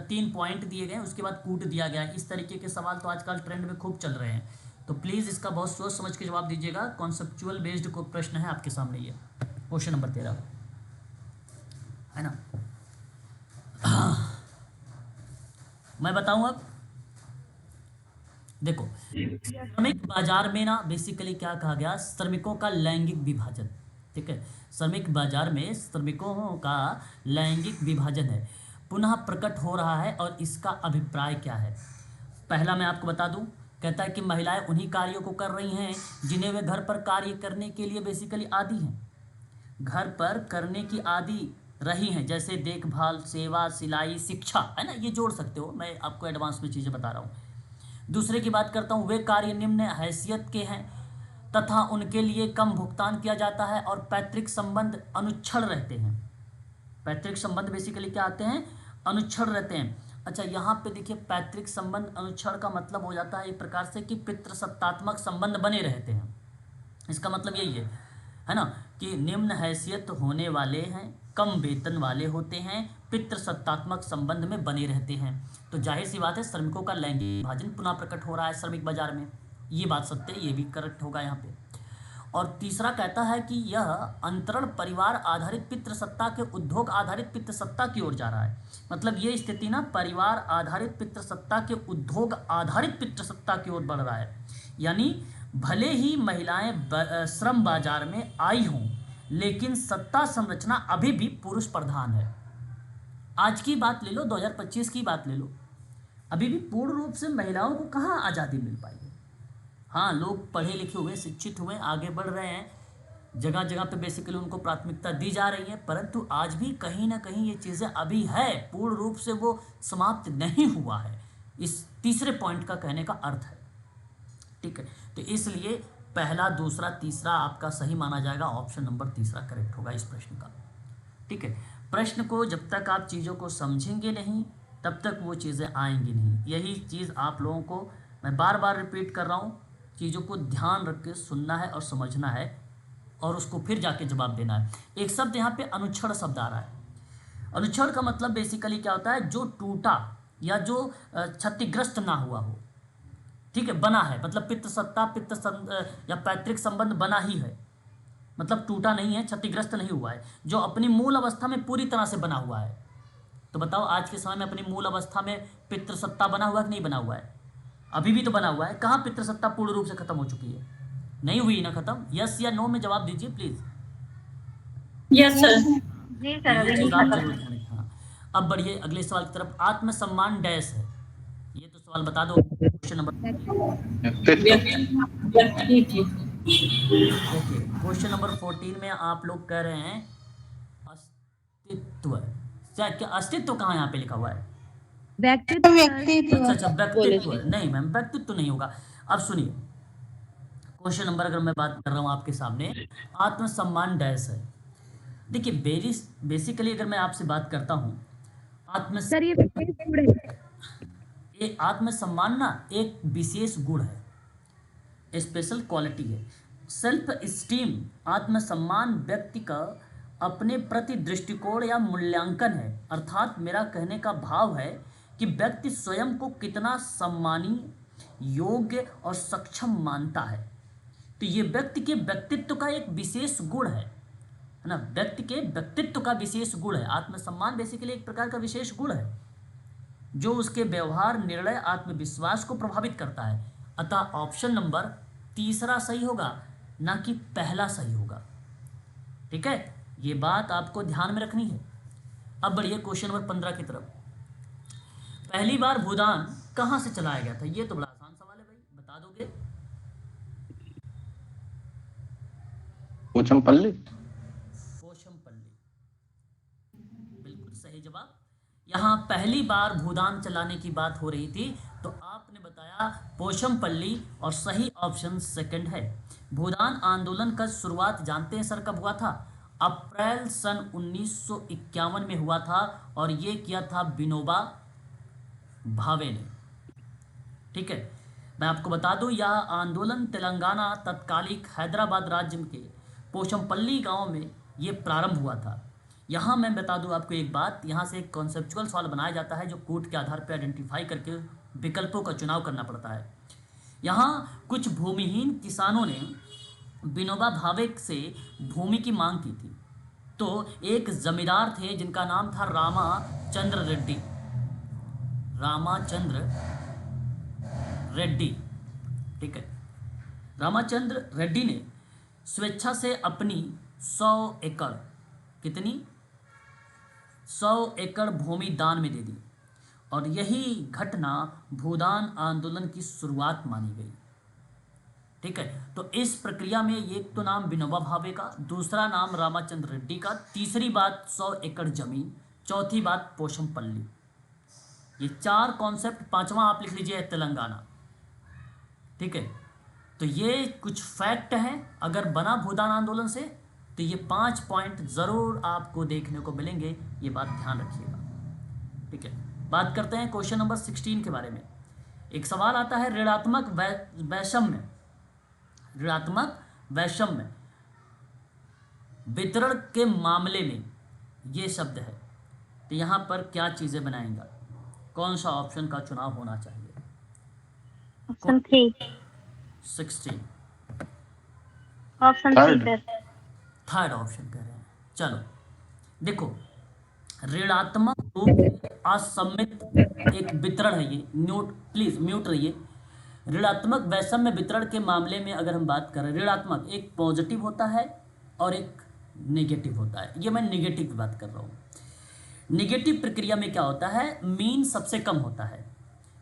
3 पॉइंट दिए गए, उसके बाद कूट दिया गया है। इस तरीके के सवाल तो आजकल ट्रेंड में खूब चल रहे हैं, तो प्लीज़ इसका बहुत सोच समझ के जवाब दीजिएगा। कॉन्सेप्चुअल बेस्ड को प्रश्न है आपके सामने, ये क्वेश्चन नंबर 13 है ना। मैं बताऊंगा, देखो श्रमिक बाजार में ना बेसिकली क्या कहा गया, श्रमिकों का लैंगिक विभाजन, ठीक है। श्रमिक बाजार में श्रमिकों का लैंगिक विभाजन है, पुनः प्रकट हो रहा है और इसका अभिप्राय क्या है। पहला मैं आपको बता दूं, कहता है कि महिलाएं उन्हीं कार्यों को कर रही हैं जिन्हें वे घर पर कार्य करने के लिए बेसिकली आदी हैं। घर पर करने की आदी रही हैं, जैसे देखभाल, सेवा, सिलाई, शिक्षा, है ना, ये जोड़ सकते हो, मैं आपको एडवांस में चीज़ें बता रहा हूँ। दूसरे की बात करता हूँ, वे कार्य निम्न हैसियत के हैं तथा उनके लिए कम भुगतान किया जाता है और पैतृक संबंध अनुच्छल रहते हैं। पैतृक संबंध बेसिकली क्या आते हैं, अनुच्छल रहते हैं। अच्छा, यहाँ पे देखिए पैतृक संबंध अनुच्छल का मतलब हो जाता है एक प्रकार से कि पितृसत्तात्मक संबंध बने रहते हैं। इसका मतलब यही है ना, कि निम्न हैसियत होने वाले हैं, कम वेतन वाले होते हैं, पितृसत्तात्मक संबंध में बने रहते हैं। तो जाहिर सी बात है श्रमिकों का लैंगिक विभाजन पुनः प्रकट हो रहा है श्रमिक बाजार में, ये बात सत्य है, ये भी करेक्ट होगा यहाँ पे। और तीसरा कहता है कि यह अंतरण परिवार आधारित पितृसत्ता के उद्योग आधारित पितृसत्ता की ओर जा रहा है। मतलब ये स्थिति ना परिवार आधारित पितृसत्ता के उद्योग आधारित पितृसत्ता की ओर बढ़ रहा है। यानी भले ही महिलाएं श्रम बाजार में आई हों, लेकिन सत्ता संरचना अभी भी पुरुष प्रधान है। आज की बात ले लो, 2025 की बात ले लो, अभी भी पूर्ण रूप से महिलाओं को कहाँ आज़ादी मिल पाई है। हाँ, लोग पढ़े लिखे हुए, शिक्षित हुए, आगे बढ़ रहे हैं, जगह जगह पे बेसिकली उनको प्राथमिकता दी जा रही है, परंतु आज भी कहीं ना कहीं ये चीज़ें अभी है, पूर्ण रूप से वो समाप्त नहीं हुआ है। इस तीसरे पॉइंट का कहने का अर्थ है, ठीक है। तो इसलिए पहला, दूसरा, तीसरा आपका सही माना जाएगा, ऑप्शन नंबर तीसरा करेक्ट होगा इस प्रश्न का, ठीक है। प्रश्न को जब तक आप चीज़ों को समझेंगे नहीं तब तक वो चीज़ें आएंगी नहीं। यही चीज़ आप लोगों को मैं बार बार रिपीट कर रहा हूँ, चीज़ों को ध्यान रख के सुनना है और समझना है और उसको फिर जाके जवाब देना है। एक शब्द यहाँ पे अनुच्छेद शब्द आ रहा है। अनुच्छेद का मतलब बेसिकली क्या होता है, जो टूटा या जो क्षतिग्रस्त ना हुआ हो, ठीक है, बना है, मतलब पितृसत्ता या पैतृक संबंध बना ही है, मतलब टूटा नहीं है, क्षतिग्रस्त नहीं हुआ है, जो अपनी मूल अवस्था में पूरी तरह से बना हुआ है। तो बताओ आज के समय में अपनी मूल अवस्था में पितृसत्ता बना हुआ है कि नहीं बना हुआ है? अभी भी तो बना हुआ है। कहाँ पितृसत्ता पूर्ण रूप से खत्म हो चुकी है? नहीं हुई ना खत्म। यस या नो में जवाब दीजिए प्लीज। Yes sir. जी तो सर, ये अभी चीज नहीं आप खत्म। जरूर ध्यान रखें। हाँ, अब बढ़िए अगले सवाल की तरफ। आत्मसम्मान डैश है, ये तो सवाल बता दो। Question number okay, question number 14 में आप लोग कह रहे हैं अस्तित्व। क्या अस्तित्व कहाँ यहाँ पे लिखा हुआ है? व्यक्तित्व अच्छा, व्यक्तित्व नहीं मैम, व्यक्तित्व नहीं होगा। अब सुनिए, क्वेश्चन नंबर अगर मैं बात कर रहा हूँ आपके सामने, आत्मसम्मान डैश है। देखिए बेसिकली अगर मैं आपसे बात करता हूँ, सर ये विशेष गुण है। ये आत्मसम्मान ना एक विशेष गुण है, स्पेशल क्वालिटी है। सेल्फ स्टीम, आत्मसम्मान व्यक्ति का अपने प्रति दृष्टिकोण या मूल्यांकन है। अर्थात मेरा कहने का भाव है कि व्यक्ति स्वयं को कितना सम्मानीय, योग्य और सक्षम मानता है। तो ये व्यक्ति के व्यक्तित्व का एक विशेष गुण है ना, व्यक्ति के व्यक्तित्व का विशेष गुण है। आत्मसम्मान बेसिकली एक प्रकार का विशेष गुण है जो उसके व्यवहार, निर्णय, आत्मविश्वास को प्रभावित करता है। अतः ऑप्शन नंबर तीसरा सही होगा, ना कि पहला सही होगा, ठीक है। ये बात आपको ध्यान में रखनी है। अब बढ़िए क्वेश्चन नंबर 15 की तरफ। पहली बार भूदान कहाँ से चलाया गया था? ये तो बड़ा आसान सवाल है भाई, बता दोगे? पोचमपल्ली। पोचमपल्ली, बिल्कुल सही जवाब। यहाँ पहली बार भूदान चलाने की बात हो रही थी तो आपने बताया पोचमपल्ली, और सही ऑप्शन सेकंड है। भूदान आंदोलन का शुरुआत जानते हैं सर कब हुआ था? अप्रैल सन 1951 में हुआ था, और ये किया था विनोबा भावे ने, ठीक है। मैं आपको बता दूं, यह आंदोलन तेलंगाना तत्कालिक हैदराबाद राज्य के पोचमपल्ली गांव में ये प्रारंभ हुआ था। यहाँ मैं बता दूं आपको एक बात, यहाँ से एक कॉन्सेप्चुअल सवाल बनाया जाता है जो कोड के आधार पर आइडेंटिफाई करके विकल्पों का चुनाव करना पड़ता है। यहाँ कुछ भूमिहीन किसानों ने विनोबा भावे से भूमि की मांग की थी। तो एक जमींदार थे जिनका नाम था रामाचंद्र रेड्डी, ठीक है। रामाचंद्र रेड्डी ने स्वेच्छा से अपनी 100 एकड़, कितनी? 100 एकड़ भूमि दान में दे दी, और यही घटना भूदान आंदोलन की शुरुआत मानी गई। ठीक है, तो इस प्रक्रिया में एक तो नाम विनोबा भावे का, दूसरा नाम रामाचंद्र रेड्डी का, तीसरी बात 100 एकड़ जमीन, चौथी बात पोशमपल्ली। ये 4 कॉन्सेप्ट, पांचवा आप लिख लीजिए तेलंगाना। ठीक है, तो ये कुछ फैक्ट हैं। अगर बना भूदान आंदोलन से तो ये 5 पॉइंट ज़रूर आपको देखने को मिलेंगे, ये बात ध्यान रखिएगा। ठीक है, बात करते हैं क्वेश्चन नंबर 16 के बारे में। एक सवाल आता है ऋणात्मक वैषम्य, ऋणात्मक वैषम्य वितरण के मामले में ये शब्द है, तो यहाँ पर क्या चीज़ें बनाएंगा, कौन सा ऑप्शन का चुनाव होना चाहिए? Option 3। 16 option 3 sir. Third option कह रहे हैं। चलो देखो, ऋणात्मक रूप से असम्मित एक वितरण है ये, म्यूट प्लीज म्यूट रहिए। ऋणात्मक वैषम्य वितरण के मामले में अगर हम बात करें, ऋणात्मक एक पॉजिटिव होता है और एक नेगेटिव होता है। ये मैं नेगेटिव की बात कर रहा हूँ। नेगेटिव प्रक्रिया में क्या होता है, मीन सबसे कम होता है,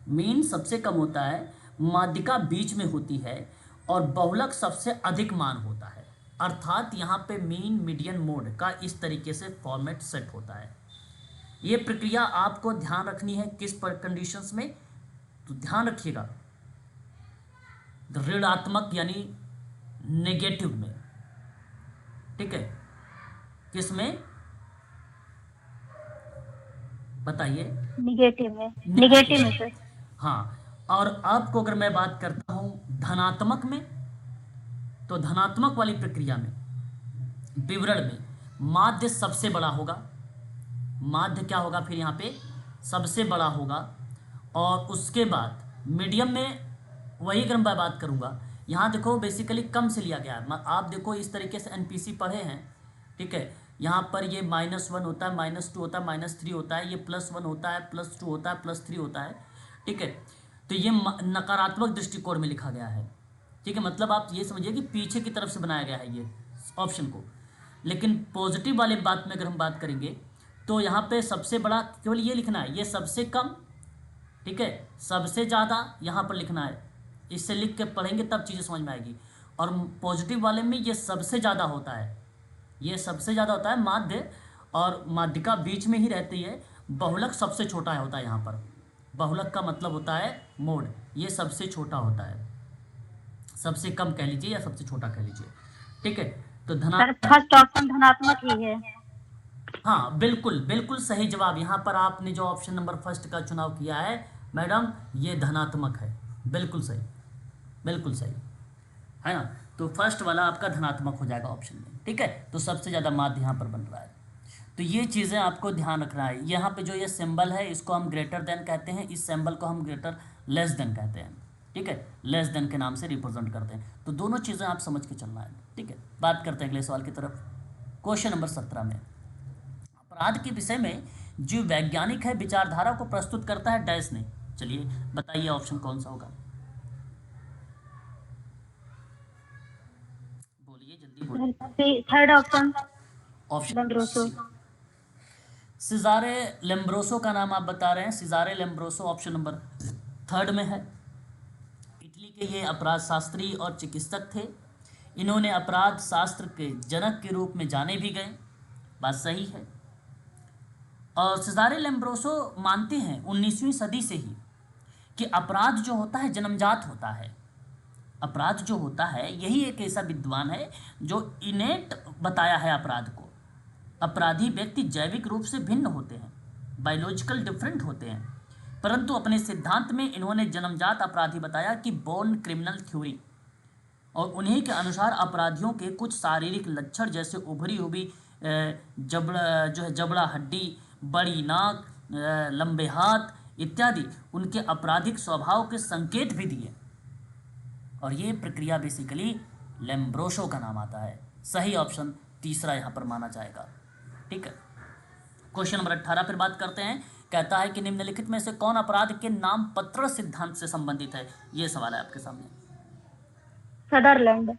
मीन सबसे कम होता है, माध्यिका बीच में होती है और बहुलक सबसे अधिक मान होता है। अर्थात यहाँ पे मीन मीडियन मोड का इस तरीके से फॉर्मेट सेट होता है। ये प्रक्रिया आपको ध्यान रखनी है किस पर कंडीशंस में, तो ध्यान रखिएगा ऋणात्मक यानी नेगेटिव में। ठीक है, किस में बताइए? निगेटिव में सर। हाँ, और आपको अगर मैं बात करता हूँ धनात्मक में, तो धनात्मक वाली प्रक्रिया में विवरण में माध्य सबसे बड़ा होगा, माध्य क्या होगा फिर यहाँ पे सबसे बड़ा होगा, और उसके बाद मीडियम में वही अगर मैं बात करूँगा, यहाँ देखो बेसिकली कम से लिया गया है। आप देखो इस तरीके से एनपीसी पढ़े हैं। ठीक है, यहाँ पर ये -1 होता है, -2 होता है, -3 होता है, ये +1 होता है, +2 होता है, +3 होता है। ठीक है, तो ये नकारात्मक दृष्टिकोण में लिखा गया है। ठीक है, मतलब आप ये समझिए कि पीछे की तरफ से बनाया गया है ये ऑप्शन को। लेकिन पॉजिटिव वाले बात में अगर हम बात करेंगे तो यहाँ पे सबसे बड़ा केवल ये लिखना है, ये सबसे कम, ठीक है, सबसे ज़्यादा यहाँ पर लिखना है। इससे लिख के पढ़ेंगे तब चीज़ें समझ में आएगी। और पॉजिटिव वाले में ये सबसे ज़्यादा होता है, ये सबसे ज़्यादा होता है माध्य, और माध्यिका बीच में ही रहती है। बहुलक सबसे छोटा होता है यहाँ पर, बहुलक का मतलब होता है मोड, ये सबसे छोटा होता है, सबसे कम कह लीजिए या सबसे छोटा कह लीजिए। ठीक है, तो फर्स्ट ऑप्शन धनात्मक ही है। हाँ बिल्कुल बिल्कुल सही जवाब। यहाँ पर आपने जो ऑप्शन नंबर फर्स्ट का चुनाव किया है मैडम, ये धनात्मक है। बिल्कुल सही, बिल्कुल सही है ना। तो फर्स्ट वाला आपका धनात्मक हो जाएगा ऑप्शन में। ठीक है, तो सबसे ज़्यादा माध्य यहाँ पर बन रहा है। तो ये चीज़ें आपको ध्यान रखना है। यहाँ पे जो ये सिंबल है इसको हम ग्रेटर देन कहते हैं, इस सिंबल को हम ग्रेटर लेस देन कहते हैं। ठीक है, लेस देन के नाम से रिप्रेजेंट करते हैं। तो दोनों चीज़ें आप समझ के चलना है। ठीक है, बात करते हैं अगले सवाल की तरफ। क्वेश्चन नंबर 17 में अपराध के विषय में जो वैज्ञानिक है विचारधारा को प्रस्तुत करता है डैश ने। चलिए बताइए ऑप्शन कौन सा होगा, बोलिए जल्दी बोलिए। थर्ड ऑप्शन ऑप्शन सिजारे लेम्ब्रोसो का नाम आप बता रहे हैं। सिजारे लेम्ब्रोसो ऑप्शन नंबर 3 में है। इटली के ये अपराध शास्त्री और चिकित्सक थे। इन्होंने अपराध शास्त्र के जनक के रूप में जाने भी गए, बात सही है। और सिजारे लेम्ब्रोसो मानते हैं 19वीं सदी से ही कि अपराध जो होता है जन्मजात होता है। अपराध जो होता है यही एक ऐसा विद्वान है जो इनेट बताया है अपराध को। अपराधी व्यक्ति जैविक रूप से भिन्न होते हैं, बायोलॉजिकल डिफरेंट होते हैं, परंतु अपने सिद्धांत में इन्होंने जन्मजात अपराधी बताया कि बोर्न क्रिमिनल थ्योरी, और उन्हीं के अनुसार अपराधियों के कुछ शारीरिक लक्षण जैसे उभरी हुई जबड़ा हड्डी, बड़ी नाक, लंबे हाथ इत्यादि उनके आपराधिक स्वभाव के संकेत भी दिए। और ये प्रक्रिया बेसिकली लेम्ब्रोसो का नाम आता है। सही ऑप्शन तीसरा यहाँ पर माना जाएगा। ठीक है, क्वेश्चन नंबर 18 पर बात करते हैं। कहता है कि निम्नलिखित में से कौन अपराध के नाम पत्र सिद्धांत से संबंधित है। ये सवाल है आपके सामने। सदरलैंड।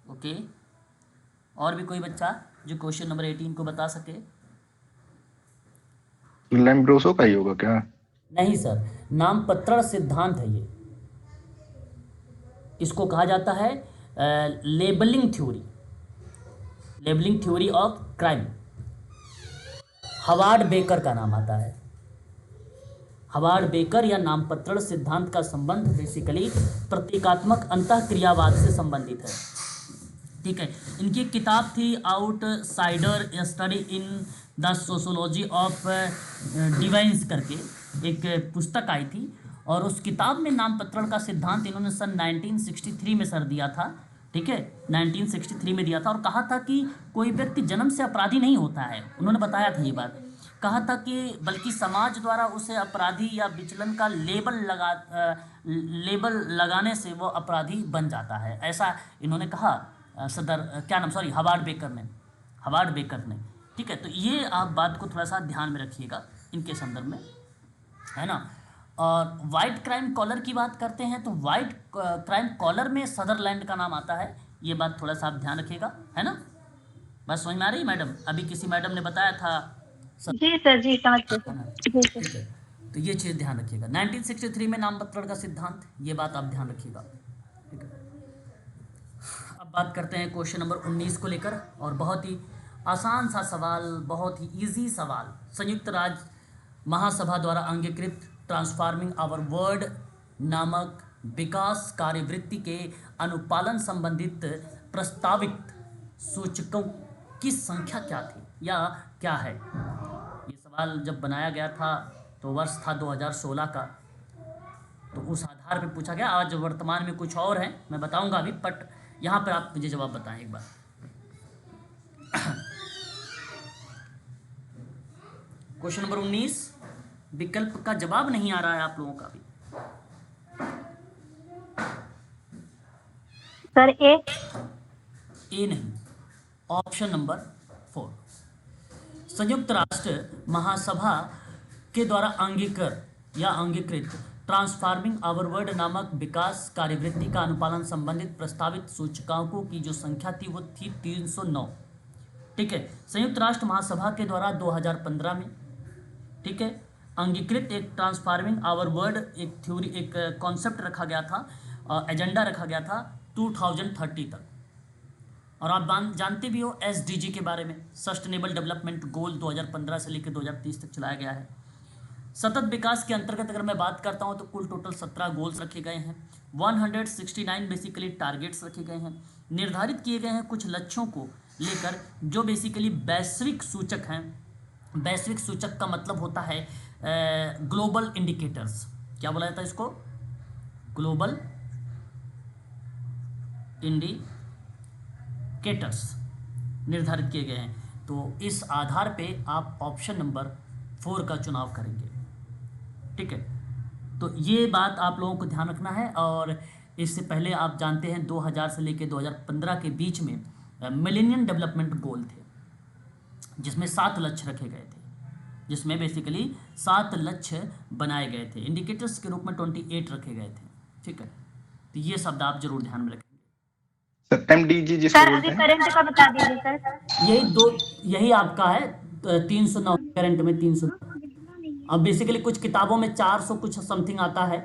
ओके, और भी कोई बच्चा जो क्वेश्चन नंबर 18 को बता सके? लेम्ब्रोसो का ही होगा क्या? नहीं सर, नाम पत्र सिद्धांत है ये। इसको कहा जाता है labelling theory of crime. Harvard baker का नाम आता है। हवार्ड बेकर या नामपत्रण सिद्धांत का संबंध बेसिकली प्रतीकात्मक अंतःक्रियावाद से संबंधित है। ठीक है, इनकी एक किताब थी outsider study in the sociology of divines करके एक पुस्तक आई थी, और उस किताब में नामपत्रण का सिद्धांत इन्होंने सन 1963 में सर दिया था। ठीक है, 1963 में दिया था, और कहा था कि कोई व्यक्ति जन्म से अपराधी नहीं होता है। उन्होंने बताया था ये बात, कहा था कि बल्कि समाज द्वारा उसे अपराधी या विचलन का लेबल लगाने से वो अपराधी बन जाता है, ऐसा इन्होंने कहा। हवार्ड बेकर ने। ठीक है, तो ये आप बात को थोड़ा सा ध्यान में रखिएगा इनके संदर्भ में, है ना। और वाइट क्राइम कॉलर की बात करते हैं तो वाइट क्राइम कॉलर में सदरलैंड का नाम आता है। ये बात थोड़ा सा आप ध्यान रखिएगा, है ना। बात समझ में आ रही मैडम? अभी किसी मैडम ने बताया था जी सर, जी समझ गए सर। जी सर। ठीक है, तो ये चीज़ ध्यान रखिएगा। 1963 में नामपत्रण का सिद्धांत, ये बात आप ध्यान रखिएगा। ठीक है, अब बात करते हैं क्वेश्चन नंबर 19 को लेकर, और बहुत ही आसान सा सवाल, बहुत ही इजी सवाल। संयुक्त राज्य महासभा द्वारा अंगीकृत ट्रांसफॉर्मिंग आवर वर्ल्ड नामक विकास कार्यवृत्ति के अनुपालन संबंधित प्रस्तावित सूचकों की संख्या क्या थी या क्या है? ये सवाल जब बनाया गया था तो वर्ष था 2016 का, तो उस आधार पर पूछा गया। आज वर्तमान में कुछ और है, मैं बताऊंगा अभी, बट यहाँ पर आप मुझे जवाब बताएं एक बार। क्वेश्चन नंबर 19, विकल्प का जवाब नहीं आ रहा है आप लोगों का भी। सर ए नहीं, ऑप्शन नंबर 4, संयुक्त राष्ट्र महासभा के द्वारा अंगीकृत ट्रांसफॉर्मिंग आवर वर्ल्ड नामक विकास कार्यवृत्ति का अनुपालन संबंधित प्रस्तावित सूचकांकों की जो संख्या थी वो थी 309। ठीक है, संयुक्त राष्ट्र महासभा के द्वारा 2015 में, ठीक है, अंगीकृत एक ट्रांसफॉर्मिंग आवर वर्ल्ड एक थ्योरी, एक कॉन्सेप्ट रखा गया था, एजेंडा रखा गया था 2030 तक। और आप जानते भी हो SDG के बारे में, सस्टेनेबल डेवलपमेंट गोल 2015 से लेकर 2030 तक चलाया गया है। सतत विकास के अंतर्गत अगर मैं बात करता हूं तो कुल टोटल 17 गोल्स रखे गए हैं, 169 बेसिकली टारगेट्स रखे गए हैं, निर्धारित किए गए हैं कुछ लक्ष्यों को लेकर जो बेसिकली वैश्विक सूचक हैं। वैश्विक सूचक का मतलब होता है ग्लोबल इंडिकेटर्स। क्या बोला जाता है इसको? ग्लोबल इंडिकेटर्स निर्धारित किए गए हैं। तो इस आधार पे आप ऑप्शन नंबर 4 का चुनाव करेंगे। ठीक है, तो ये बात आप लोगों को ध्यान रखना है। और इससे पहले आप जानते हैं 2000 से लेकर 2015 के बीच में मिलेनियम डेवलपमेंट गोल थे, जिसमें 7 लक्ष्य रखे गए थे, जिसमें बेसिकली 7 लक्ष्य बनाए गए थे। इंडिकेटर्स के रूप में 28 रखे गए थे। ठीक है, तो ये शब्द आप जरूर ध्यान में रखेंगे। सर MDG जिसको सर बोलते अभी हैं, करंट का बता दीजिए सर। यही आपका है 309, करंट में 309। अब बेसिकली कुछ किताबों में 400 कुछ समथिंग आता है,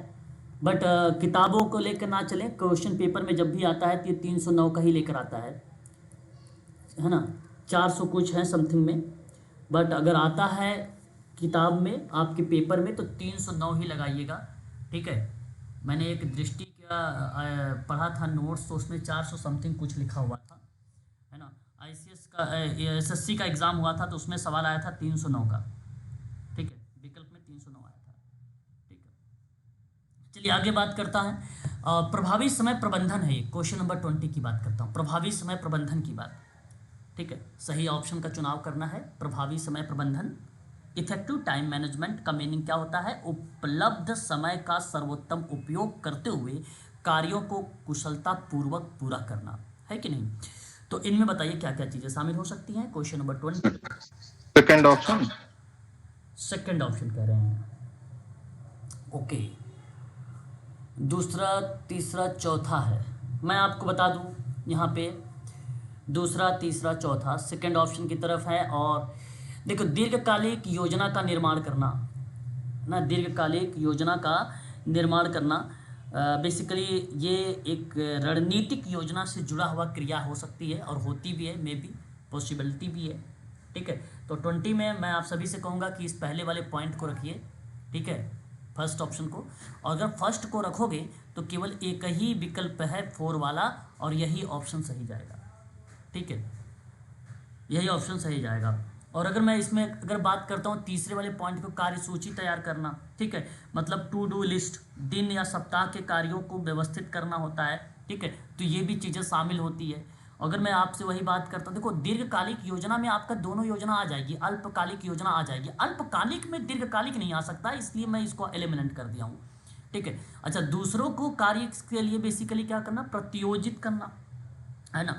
बट किताबों को लेकर ना चलें, क्वेश्चन पेपर में जब भी आता है तो ये 309 का ही लेकर आता है ना। 400 कुछ है समथिंग में, बट अगर आता है किताब में आपके पेपर में तो 309 ही लगाइएगा। ठीक है, मैंने एक दृष्टि का पढ़ा था नोट्स, तो उसमें 400 समथिंग कुछ लिखा हुआ था, है ना। ICS का SSC का एग्ज़ाम हुआ था तो उसमें सवाल आया था 309 का। ठीक है, विकल्प में 309 आया था। ठीक है, चलिए आगे बात करता है। प्रभावी समय प्रबंधन है, क्वेश्चन नंबर 20 की बात करता हूँ, प्रभावी समय प्रबंधन की बात। ठीक है, सही ऑप्शन का चुनाव करना है, प्रभावी समय प्रबंधन। इफेक्टिव टाइम मैनेजमेंट का मीनिंग क्या होता है? उपलब्ध समय का सर्वोत्तम उपयोग करते हुए कार्यों को कुशलता पूर्वक पूरा करना, है कि नहीं? तो इनमें बताइए क्या क्या चीजें शामिल हो सकती हैं। Question number 20, second option. Second option कह रहे हैं, ओके। दूसरा, तीसरा, चौथा है, मैं आपको बता दूं यहाँ पे दूसरा, तीसरा, चौथा सेकंड ऑप्शन की तरफ है। और देखो, दीर्घकालिक योजना का निर्माण करना ना, दीर्घकालिक योजना का निर्माण करना बेसिकली ये एक रणनीतिक योजना से जुड़ा हुआ क्रिया हो सकती है और होती भी है, मे बी पॉसिबिलिटी भी है। ठीक है, तो 20 में मैं आप सभी से कहूँगा कि इस पहले वाले पॉइंट को रखिए। ठीक है, फर्स्ट ऑप्शन को, और अगर फर्स्ट को रखोगे तो केवल एक ही विकल्प है 4 वाला, और यही ऑप्शन सही जाएगा। ठीक है, यही ऑप्शन सही जाएगा। और अगर मैं इसमें अगर बात करता हूँ तीसरे वाले पॉइंट को, कार्य सूची तैयार करना, ठीक है, मतलब टू डू लिस्ट, दिन या सप्ताह के कार्यों को व्यवस्थित करना होता है। ठीक है, तो ये भी चीज़ें शामिल होती है। अगर मैं आपसे वही बात करता हूँ, देखो दीर्घकालिक योजना में आपका दोनों योजना आ जाएगी, अल्पकालिक योजना आ जाएगी, अल्पकालिक में दीर्घकालिक नहीं आ सकता, इसलिए मैं इसको एलिमिनेट कर दिया हूँ। ठीक है, अच्छा, दूसरों को कार्य के लिए बेसिकली क्या करना, प्रत्योजित करना, है ना,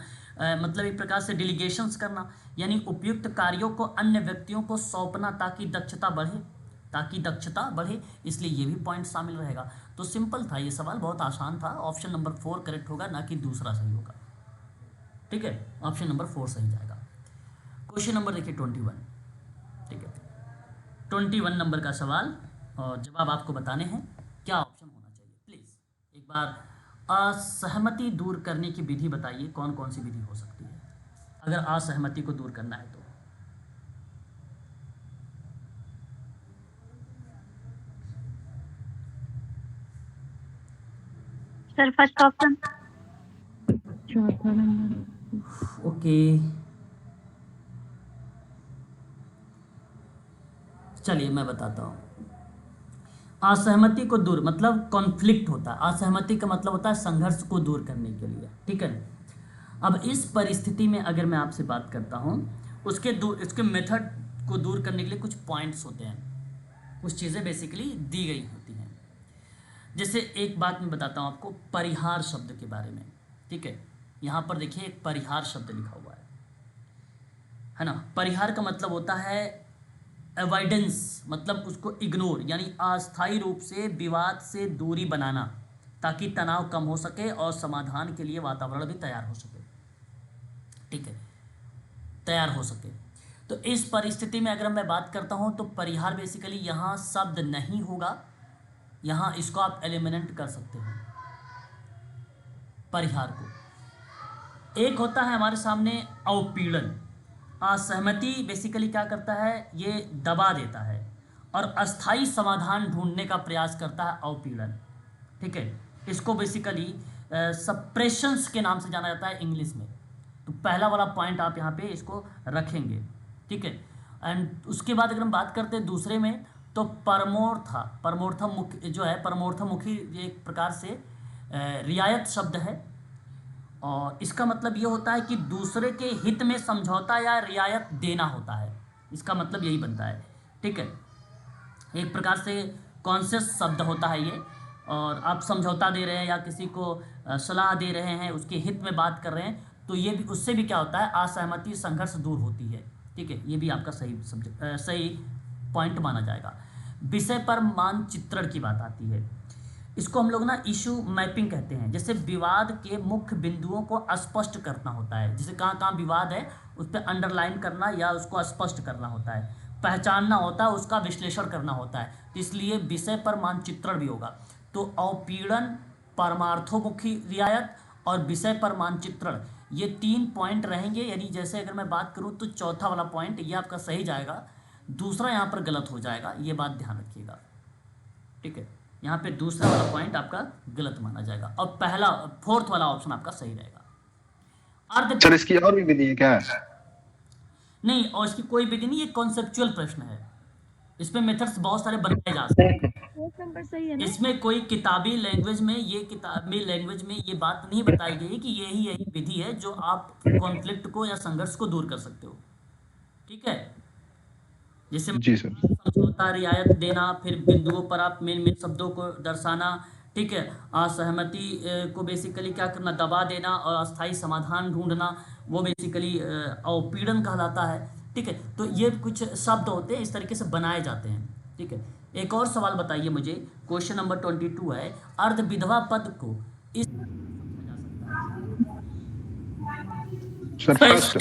मतलब एक प्रकार से डिलीगेशंस करना, यानी उपयुक्त कार्यों को अन्य व्यक्तियों को सौंपना ताकि दक्षता बढ़े, इसलिए ये भी पॉइंट शामिल रहेगा। तो सिंपल था ये सवाल, बहुत आसान था। ऑप्शन नंबर 4 करेक्ट होगा, ना कि दूसरा सही होगा। ठीक है, ऑप्शन नंबर 4 सही जाएगा। क्वेश्चन नंबर देखिए 21। ठीक है, 21 नंबर का सवाल, और जवाब आपको बताने हैं। क्या ऑप्शन होना चाहिए, प्लीज़ एक बार असहमति दूर करने की विधि बताइए, कौन कौन सी विधि हो सकती है अगर असहमति को दूर करना है तो। Sir first option. चौथा नंबर। ओके, चलिए मैं बताता हूँ। असहमति को दूर मतलब कॉन्फ्लिक्ट होता है, असहमति का मतलब होता है संघर्ष को दूर करने के लिए। ठीक है, अब इस परिस्थिति में अगर मैं आपसे बात करता हूँ, इसके मेथड को दूर करने के लिए कुछ पॉइंट्स होते हैं, कुछ चीज़ें बेसिकली दी गई होती हैं। जैसे एक बात मैं बताता हूँ आपको, परिहार शब्द के बारे में। ठीक है, यहाँ पर देखिए एक परिहार शब्द लिखा हुआ है ना। परिहार का मतलब होता है अवॉइडेंस, मतलब उसको इग्नोर, यानी अस्थायी रूप से विवाद से दूरी बनाना ताकि तनाव कम हो सके और समाधान के लिए वातावरण भी तैयार हो सके। ठीक है, तैयार हो सके। तो इस परिस्थिति में अगर मैं बात करता हूं तो परिहार बेसिकली यहाँ शब्द नहीं होगा, यहाँ इसको आप एलिमिनेट कर सकते हो परिहार को। एक होता है हमारे सामने अवपीड़न। असहमति बेसिकली क्या करता है, ये दबा देता है, और अस्थाई समाधान ढूंढने का प्रयास करता है अवपीड़न। ठीक है, इसको बेसिकली सप्रेशंस के नाम से जाना जाता है इंग्लिश में। तो पहला वाला पॉइंट आप यहाँ पे इसको रखेंगे। ठीक है, एंड उसके बाद अगर हम बात करते हैं दूसरे में, तो परमोर्थमुखी जो है, परमोर्थमुखी ये एक प्रकार से रियायत शब्द है, और इसका मतलब ये होता है कि दूसरे के हित में समझौता या रियायत देना होता है, इसका मतलब यही बनता है। ठीक है, एक प्रकार से कॉन्शियस शब्द होता है ये, और आप समझौता दे रहे हैं या किसी को सलाह दे रहे हैं, उसके हित में बात कर रहे हैं, तो ये भी, उससे भी क्या होता है, असहमति संघर्ष दूर होती है। ठीक है, ये भी आपका सही पॉइंट माना जाएगा। विषय पर मानचित्रण की बात आती है, इसको हम लोग ना इशू मैपिंग कहते हैं। जैसे विवाद के मुख्य बिंदुओं को स्पष्ट करना होता है, जैसे कहाँ कहाँ विवाद है उस पर अंडरलाइन करना या उसको स्पष्ट करना होता है, पहचानना होता है, उसका विश्लेषण करना होता है, इसलिए विषय पर मानचित्रण भी होगा। तो अवपीड़न, परमार्थोमुखी रियायत और विषय पर मानचित्रण, ये 3 पॉइंट रहेंगे। यानी जैसे अगर मैं बात करूँ तो चौथा वाला पॉइंट ये आपका सही जाएगा, दूसरा यहाँ पर गलत हो जाएगा, ये बात ध्यान रखिएगा। ठीक है, यहाँ पे दूसरा वाला पॉइंट आपका गलत माना जाएगा, और पहला 4th वाला ऑप्शन आपका सही रहेगा। सर इसकी और भी विधि है क्या? नहीं, और इसकी कोई विधि नहीं, ये कॉन्सेप्चुअल प्रश्न है, इसमें मेथड्स बहुत सारे बनाए जा सकते हैं। 4th नंबर सही है ना? इसमें कोई किताबी लैंग्वेज में ये बात नहीं बताई गई कि यही विधि है जो आप कॉन्फ्लिक्ट को या संघर्ष को दूर कर सकते हो। ठीक है, जैसे जी सर। समझौता, रियायत देना, फिर बिंदुओं पर आप मेन शब्दों को दर्शाना। ठीक है, असहमति को बेसिकली क्या करना, दबा देना, और अस्थाई समाधान ढूंढना, वो बेसिकली अवपीड़न कहलाता है। ठीक है, तो ये कुछ शब्द होते हैं, इस तरीके से बनाए जाते हैं। ठीक है, एक और सवाल बताइए मुझे, क्वेश्चन नंबर 22 है, अर्ध विधवा पद को इस sir first.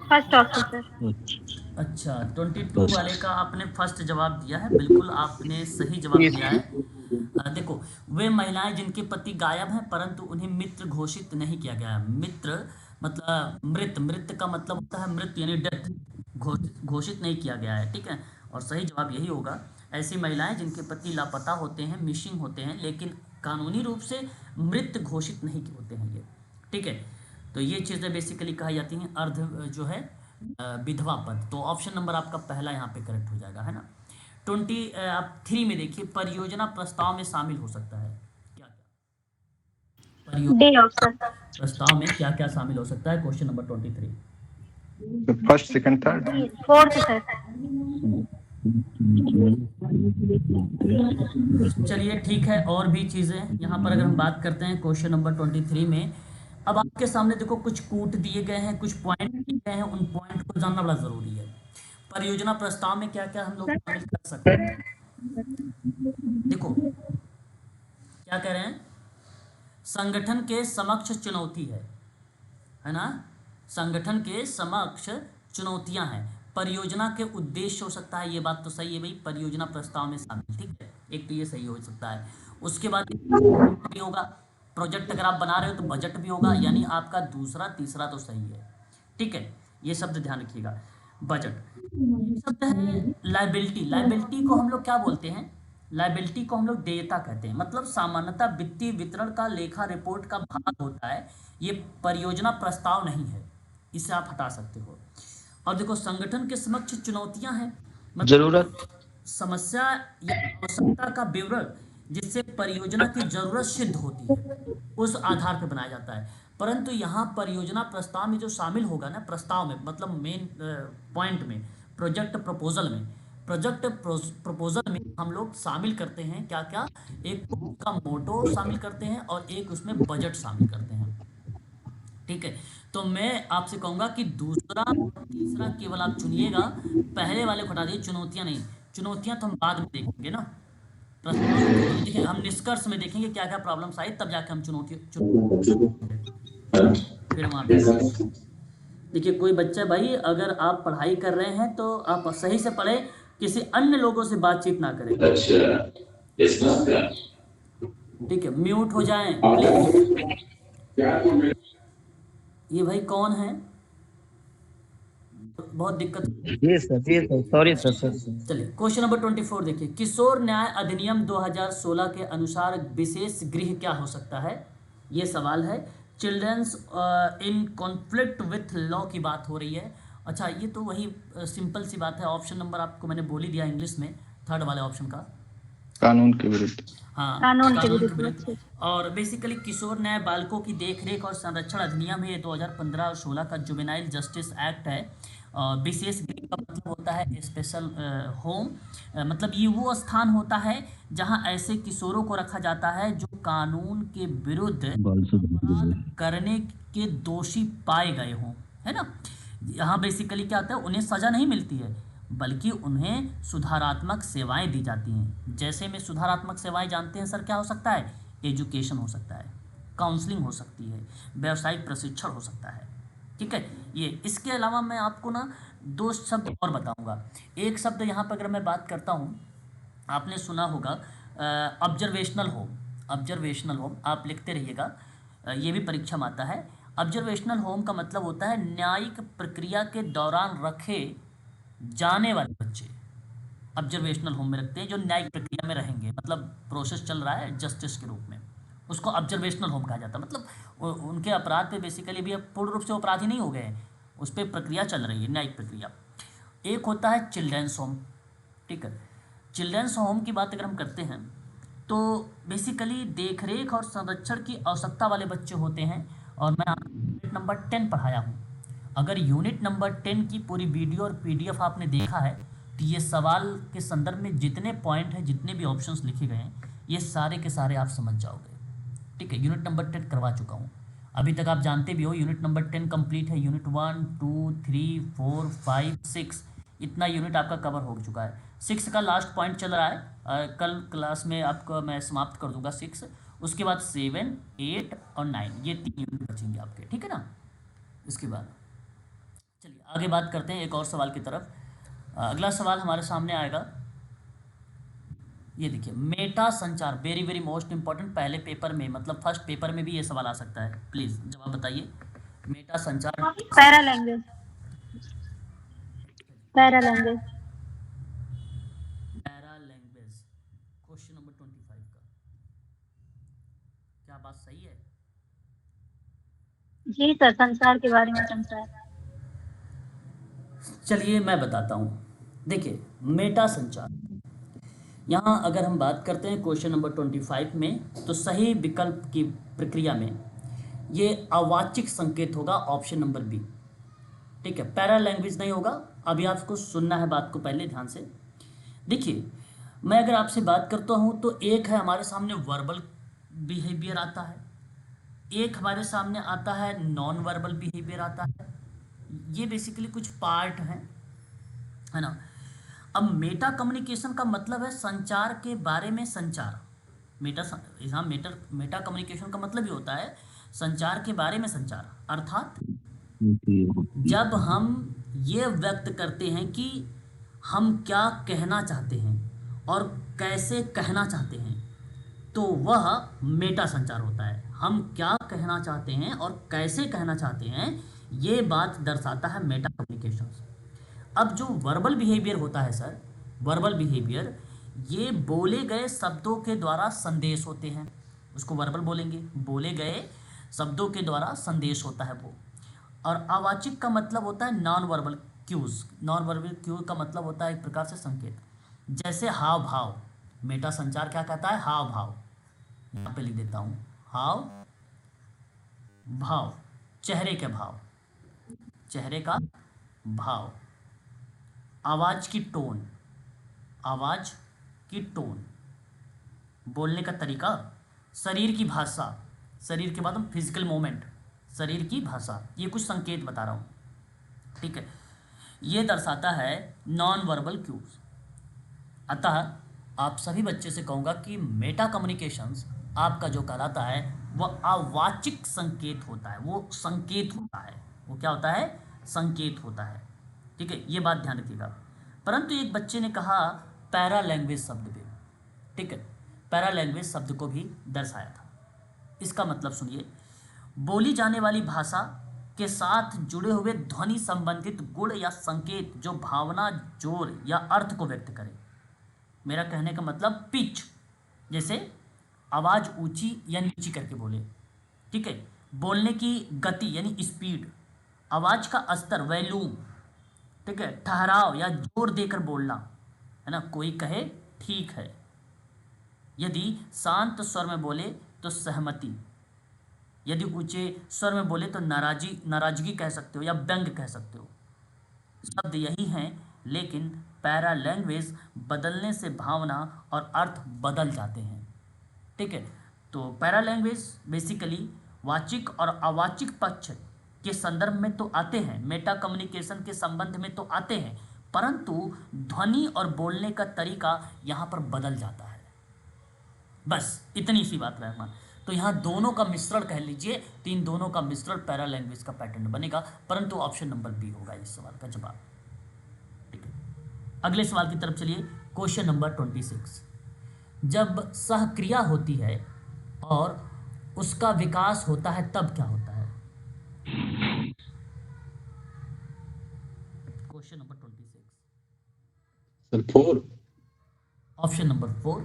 First option sir. अच्छा, 22 वाले का आपने फर्स्ट जवाब दिया है, बिल्कुल आपने सही जवाब दिया है। देखो, वे महिलाएं जिनके पति गायब हैं परंतु उन्हें मित्र घोषित नहीं किया गया है। मित्र मतलब मृत, मृत का मतलब होता है मृत्यु यानी डेथ, घोषित नहीं किया गया है, ठीक है। और सही जवाब यही होगा, ऐसी महिलाएं जिनके पति लापता होते हैं, मिसिंग होते हैं, लेकिन कानूनी रूप से मृत घोषित नहीं होते हैं ये, ठीक है। तो ये चीज़ें बेसिकली कही जाती हैं अर्ध जो है विधवा पद। तो ऑप्शन नंबर आपका पहला यहाँ पे करेक्ट हो जाएगा, है ना। 23 में देखिए, परियोजना प्रस्ताव में शामिल हो सकता है क्या क्या, परियोजना डी ऑप्शन। प्रस्ताव में क्या क्या शामिल हो सकता है, question number 23। The first, second, third. Fourth sir. चलिए ठीक है, और भी चीज़ें यहाँ पर अगर हम बात करते हैं क्वेश्चन नंबर 23 में, अब आपके सामने देखो कुछ कूट दिए गए हैं, कुछ पॉइंट दिए गए हैं, उन पॉइंट को जानना बड़ा ज़रूरी है। परियोजना प्रस्ताव में क्या क्या हम लोग शामिल कर सकते हैं, देखो क्या कह रहे हैं, संगठन के समक्ष चुनौती है ना, संगठन के समक्ष चुनौतियां हैं, परियोजना के उद्देश्य हो सकता है, ये बात तो सही है भाई, परियोजना प्रस्ताव में शामिल, ठीक है, एक तो ये सही हो सकता है। उसके बाद भी होगा, प्रोजेक्ट अगर आप बना रहे हो तो बजट भी होगा, यानी आपका दूसरा तीसरा तो सही है, ठीक है। ये शब्द ध्यान रखिएगा, बजट। शब्द है लाइबिलिटी, लाइबिलिटी को हम लोग क्या बोलते हैं, लाइबिलिटी को हम लोग देयता कहते हैं, मतलब सामान्यतः वित्तीय वितरण का लेखा रिपोर्ट का भाग होता है, ये परियोजना प्रस्ताव नहीं है, इसे आप हटा सकते हो। और देखो, संगठन के समक्ष चुनौतियां हैं, मतलब जरूरत, समस्या या आवश्यकता का विवरण जिससे परियोजना की जरूरत सिद्ध होती है, उस आधार पर बनाया जाता है। परंतु यहाँ परियोजना प्रस्ताव में जो शामिल होगा ना, प्रस्ताव में मतलब मेन पॉइंट में, प्रोजेक्ट प्रपोजल में, प्रोजेक्ट प्रपोजल में हम लोग शामिल करते हैं क्या क्या, एक उसका मोटो शामिल करते हैं और एक उसमें बजट शामिल करते हैं, ठीक है। तो मैं आपसे कहूंगा कि दूसरा और तीसरा केवल आप चुनिएगा, पहले वाले को हटा दीजिए, चुनौतियां नहीं, चुनौतियां तो हम बाद में देखेंगे ना, प्रस्ताव में देखिए, हम निष्कर्ष में देखेंगे क्या क्या प्रॉब्लम्स आई, तब जाके हम फिर वहाँ पे देखिए, कोई बच्चा भाई अगर आप पढ़ाई कर रहे हैं तो आप सही से पढ़े, किसी अन्य लोगों से बातचीत ना करें, ठीक है, म्यूट हो जाएं प्लीज। ये भाई कौन है, बहुत दिक्कत। जी सर, सॉरी सर। चलिए क्वेश्चन नंबर 24 देखिए, किशोर न्याय अधिनियम 2016 के अनुसार विशेष गृह क्या हो सकता है, ये सवाल है। Children's in conflict with law की बात हो रही है। अच्छा, ये तो वही सिंपल सी बात है, ऑप्शन नंबर आपको मैंने बोल ही दिया इंग्लिश में, थर्ड वाले ऑप्शन का, कानून के विरुद्ध। हाँ, कानून के कानून के विरुद्ध। विरुद्ध। और बेसिकली किशोर न्याय बालकों की देखरेख और संरक्षण अधिनियम है, ये 2015 और 16 का जुवेनाइल जस्टिस एक्ट है। विशेष गृह का मतलब होता है स्पेशल होम, मतलब ये वो स्थान होता है जहां ऐसे किशोरों को रखा जाता है जो कानून के विरुद्ध अपराध करने के दोषी पाए गए हों, है ना। यहाँ बेसिकली क्या होता है, उन्हें सज़ा नहीं मिलती है बल्कि उन्हें सुधारात्मक सेवाएं दी जाती हैं। जैसे में सुधारात्मक सेवाएं जानते हैं सर, क्या हो सकता है, एजुकेशन हो सकता है, काउंसलिंग हो सकती है, व्यावसायिक प्रशिक्षण हो सकता है, ठीक है। ये इसके अलावा मैं आपको ना दो शब्द और बताऊंगा। एक शब्द यहाँ पर अगर मैं बात करता हूँ, आपने सुना होगा ऑब्जर्वेशनल होम, ऑब्जर्वेशनल होम आप लिखते रहिएगा, ये भी परीक्षा में आता है। ऑब्जर्वेशनल होम का मतलब होता है न्यायिक प्रक्रिया के दौरान रखे जाने वाले बच्चे ऑब्जर्वेशनल होम में रखते हैं, जो न्यायिक प्रक्रिया में रहेंगे, मतलब प्रोसेस चल रहा है जस्टिस के रूप में, उसको ऑब्जर्वेशनल होम कहा जाता है। मतलब उनके अपराध पे बेसिकली भी पूर्ण रूप से अपराधी नहीं हो गए हैं, उस पर प्रक्रिया चल रही है, न्यायिक प्रक्रिया। एक होता है चिल्ड्रंस होम, ठीक है। चिल्ड्रंस होम की बात अगर हम करते हैं तो बेसिकली देखरेख और संरक्षण की आवश्यकता वाले बच्चे होते हैं, और मैं यूनिट नंबर 10 पढ़ाया हूँ। अगर यूनिट नंबर 10 की पूरी वीडियो और पीडीएफ आपने देखा है तो ये सवाल के संदर्भ में जितने पॉइंट हैं, जितने भी ऑप्शंस लिखे गए हैं, ये सारे के सारे आप समझ जाओगे, ठीक है। यूनिट नंबर 10 करवा चुका हूँ, अभी तक आप जानते भी हो, यूनिट नंबर 10 कंप्लीट है। यूनिट 1 2 3 4 5 6 इतना यूनिट आपका कवर हो चुका है। 6 का लास्ट पॉइंट चल रहा है, कल क्लास में आपको मैं समाप्त कर दूंगा 6, उसके बाद 7 8 और 9, ये 3 यूनिट बचेंगे आपके, ठीक है ना। इसके बाद चलिए आगे बात करते हैं एक और सवाल की तरफ। अगला सवाल हमारे सामने आएगा, ये देखिए मेटा संचार, वेरी वेरी मोस्ट इंपॉर्टेंट, पहले पेपर में मतलब फर्स्ट पेपर में भी ये सवाल आ सकता है। प्लीज जवाब बताइए, मेटा संचार। Para language, para language. Para language question number 25 का, क्या बात सही है? जी सर, संसार के बारे में, संसार। चलिए मैं बताता हूँ। देखिए मेटा संचार, यहाँ अगर हम बात करते हैं क्वेश्चन नंबर 25 में, तो सही विकल्प की प्रक्रिया में ये अवाचिक संकेत होगा, ऑप्शन नंबर बी। ठीक है, पैरा लैंग्वेज नहीं होगा। अभी आपको सुनना है बात को पहले ध्यान से। देखिए मैं अगर आपसे बात करता हूँ तो एक है हमारे सामने वर्बल बिहेवियर आता है, एक हमारे सामने आता है नॉन वर्बल बिहेवियर आता है। ये बेसिकली कुछ पार्ट हैं, है ना। अब मेटा कम्युनिकेशन का मतलब है संचार के बारे में संचार। मेटा कम्युनिकेशन का मतलब ये होता है संचार के बारे में संचार, अर्थात जब हम ये व्यक्त करते हैं कि हम क्या कहना चाहते हैं और कैसे कहना चाहते हैं, तो वह मेटा संचार होता है। हम क्या कहना चाहते हैं और कैसे कहना चाहते हैं, ये बात दर्शाता है मेटा कम्युनिकेशन। अब जो वर्बल बिहेवियर होता है सर, वर्बल बिहेवियर ये बोले गए शब्दों के द्वारा संदेश होते हैं, उसको वर्बल बोलेंगे, बोले गए शब्दों के द्वारा संदेश होता है वो। और अवाचिक का मतलब होता है non verbal cues. Non verbal cues का मतलब होता है एक प्रकार से संकेत, जैसे हाव भाव। मेटा संचार क्या कहता है? हाव भाव। यहाँ पे लिख देता हूँ, हाव भाव, चेहरे के भाव, चेहरे का भाव। आवाज की टोन, आवाज की टोन, बोलने का तरीका, शरीर की भाषा, शरीर के बाद हम फिजिकल मूवमेंट, शरीर की भाषा, ये कुछ संकेत बता रहा हूँ। ठीक है, ये दर्शाता है नॉन वर्बल क्यूज। अतः आप सभी बच्चे से कहूँगा कि मेटा कम्युनिकेशंस आपका जो कहलाता है वह अवाचिक संकेत होता है, वो संकेत होता है। वो क्या होता है? संकेत होता है। ठीक है, ये बात ध्यान रखिएगा। परंतु एक बच्चे ने कहा पैरा लैंग्वेज शब्द भी, ठीक है, पैरा लैंग्वेज शब्द को भी दर्शाया था। इसका मतलब सुनिए, बोली जाने वाली भाषा के साथ जुड़े हुए ध्वनि संबंधित गुण या संकेत जो भावना, जोर या अर्थ को व्यक्त करे। मेरा कहने का मतलब पिच, जैसे आवाज़ ऊंची या नीची करके बोले। ठीक है, बोलने की गति यानी स्पीड, आवाज़ का स्तर वैल्यूम, ठीक है, ठहराव या जोर देकर बोलना, है ना। कोई कहे ठीक है, यदि शांत स्वर में बोले तो सहमति, यदि ऊंचे स्वर में बोले तो नाराजगी कह सकते हो या व्यंग कह सकते हो। शब्द यही हैं, लेकिन पैरा लैंग्वेज बदलने से भावना और अर्थ बदल जाते हैं। ठीक है, तो पैरा लैंग्वेज बेसिकली वाचिक और अवाचिक पक्ष के संदर्भ में तो आते हैं, मेटा कम्युनिकेशन के संबंध में तो आते हैं, परंतु ध्वनि और बोलने का तरीका यहाँ पर बदल जाता है। बस इतनी सी बात रहना। तो यहाँ दोनों का मिश्रण कह लीजिए, तो इन दोनों का मिश्रण पैरा लैंग्वेज का पैटर्न बनेगा, परंतु ऑप्शन नंबर बी होगा इस सवाल का जवाब। ठीक है, अगले सवाल की तरफ चलिए। क्वेश्चन नंबर 26, जब सहक्रिया होती है और उसका विकास होता है तब क्या होता है? Question number 26, sir 4। Option number 4।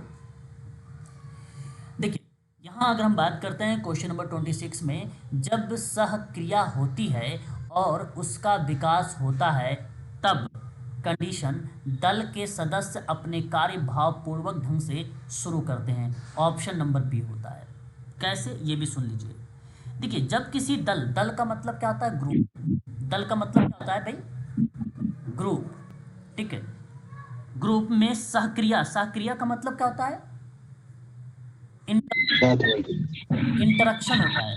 देखिए यहाँ अगर हम बात करते हैं क्वेश्चन नंबर 26 में, जब सहक्रिया होती है और उसका विकास होता है तब कंडीशन दल के सदस्य अपने कार्य भावपूर्वक ढंग से शुरू करते हैं। ऑप्शन नंबर बी होता है। कैसे, ये भी सुन लीजिए। देखिए जब किसी दल का मतलब क्या होता है? ग्रुप। दल का मतलब क्या होता है भाई? ग्रुप। ठीक है, ग्रुप में सहक्रिया का मतलब क्या होता है? इंटरेक्शन होता है,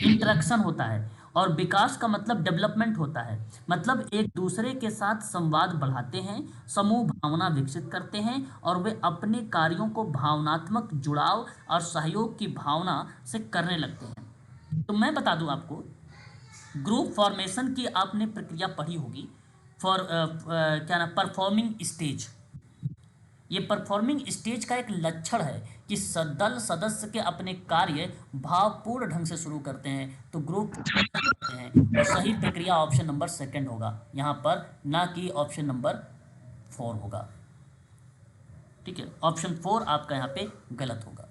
इंटरेक्शन होता है। और विकास का मतलब डेवलपमेंट होता है, मतलब एक दूसरे के साथ संवाद बढ़ाते हैं, समूह भावना विकसित करते हैं और वे अपने कार्यों को भावनात्मक जुड़ाव और सहयोग की भावना से करने लगते हैं। तो मैं बता दूं आपको, ग्रुप फॉर्मेशन की आपने प्रक्रिया पढ़ी होगी, फॉर क्या नाम, परफॉर्मिंग स्टेज। ये परफॉर्मिंग स्टेज का एक लक्षण है कि दल सदस्य के अपने कार्य भावपूर्ण ढंग से शुरू करते हैं तो ग्रुप करते हैं, और सही प्रक्रिया ऑप्शन नंबर सेकंड होगा यहाँ पर, ना कि ऑप्शन नंबर 4 होगा। ठीक है, ऑप्शन 4 आपका यहाँ पे गलत होगा।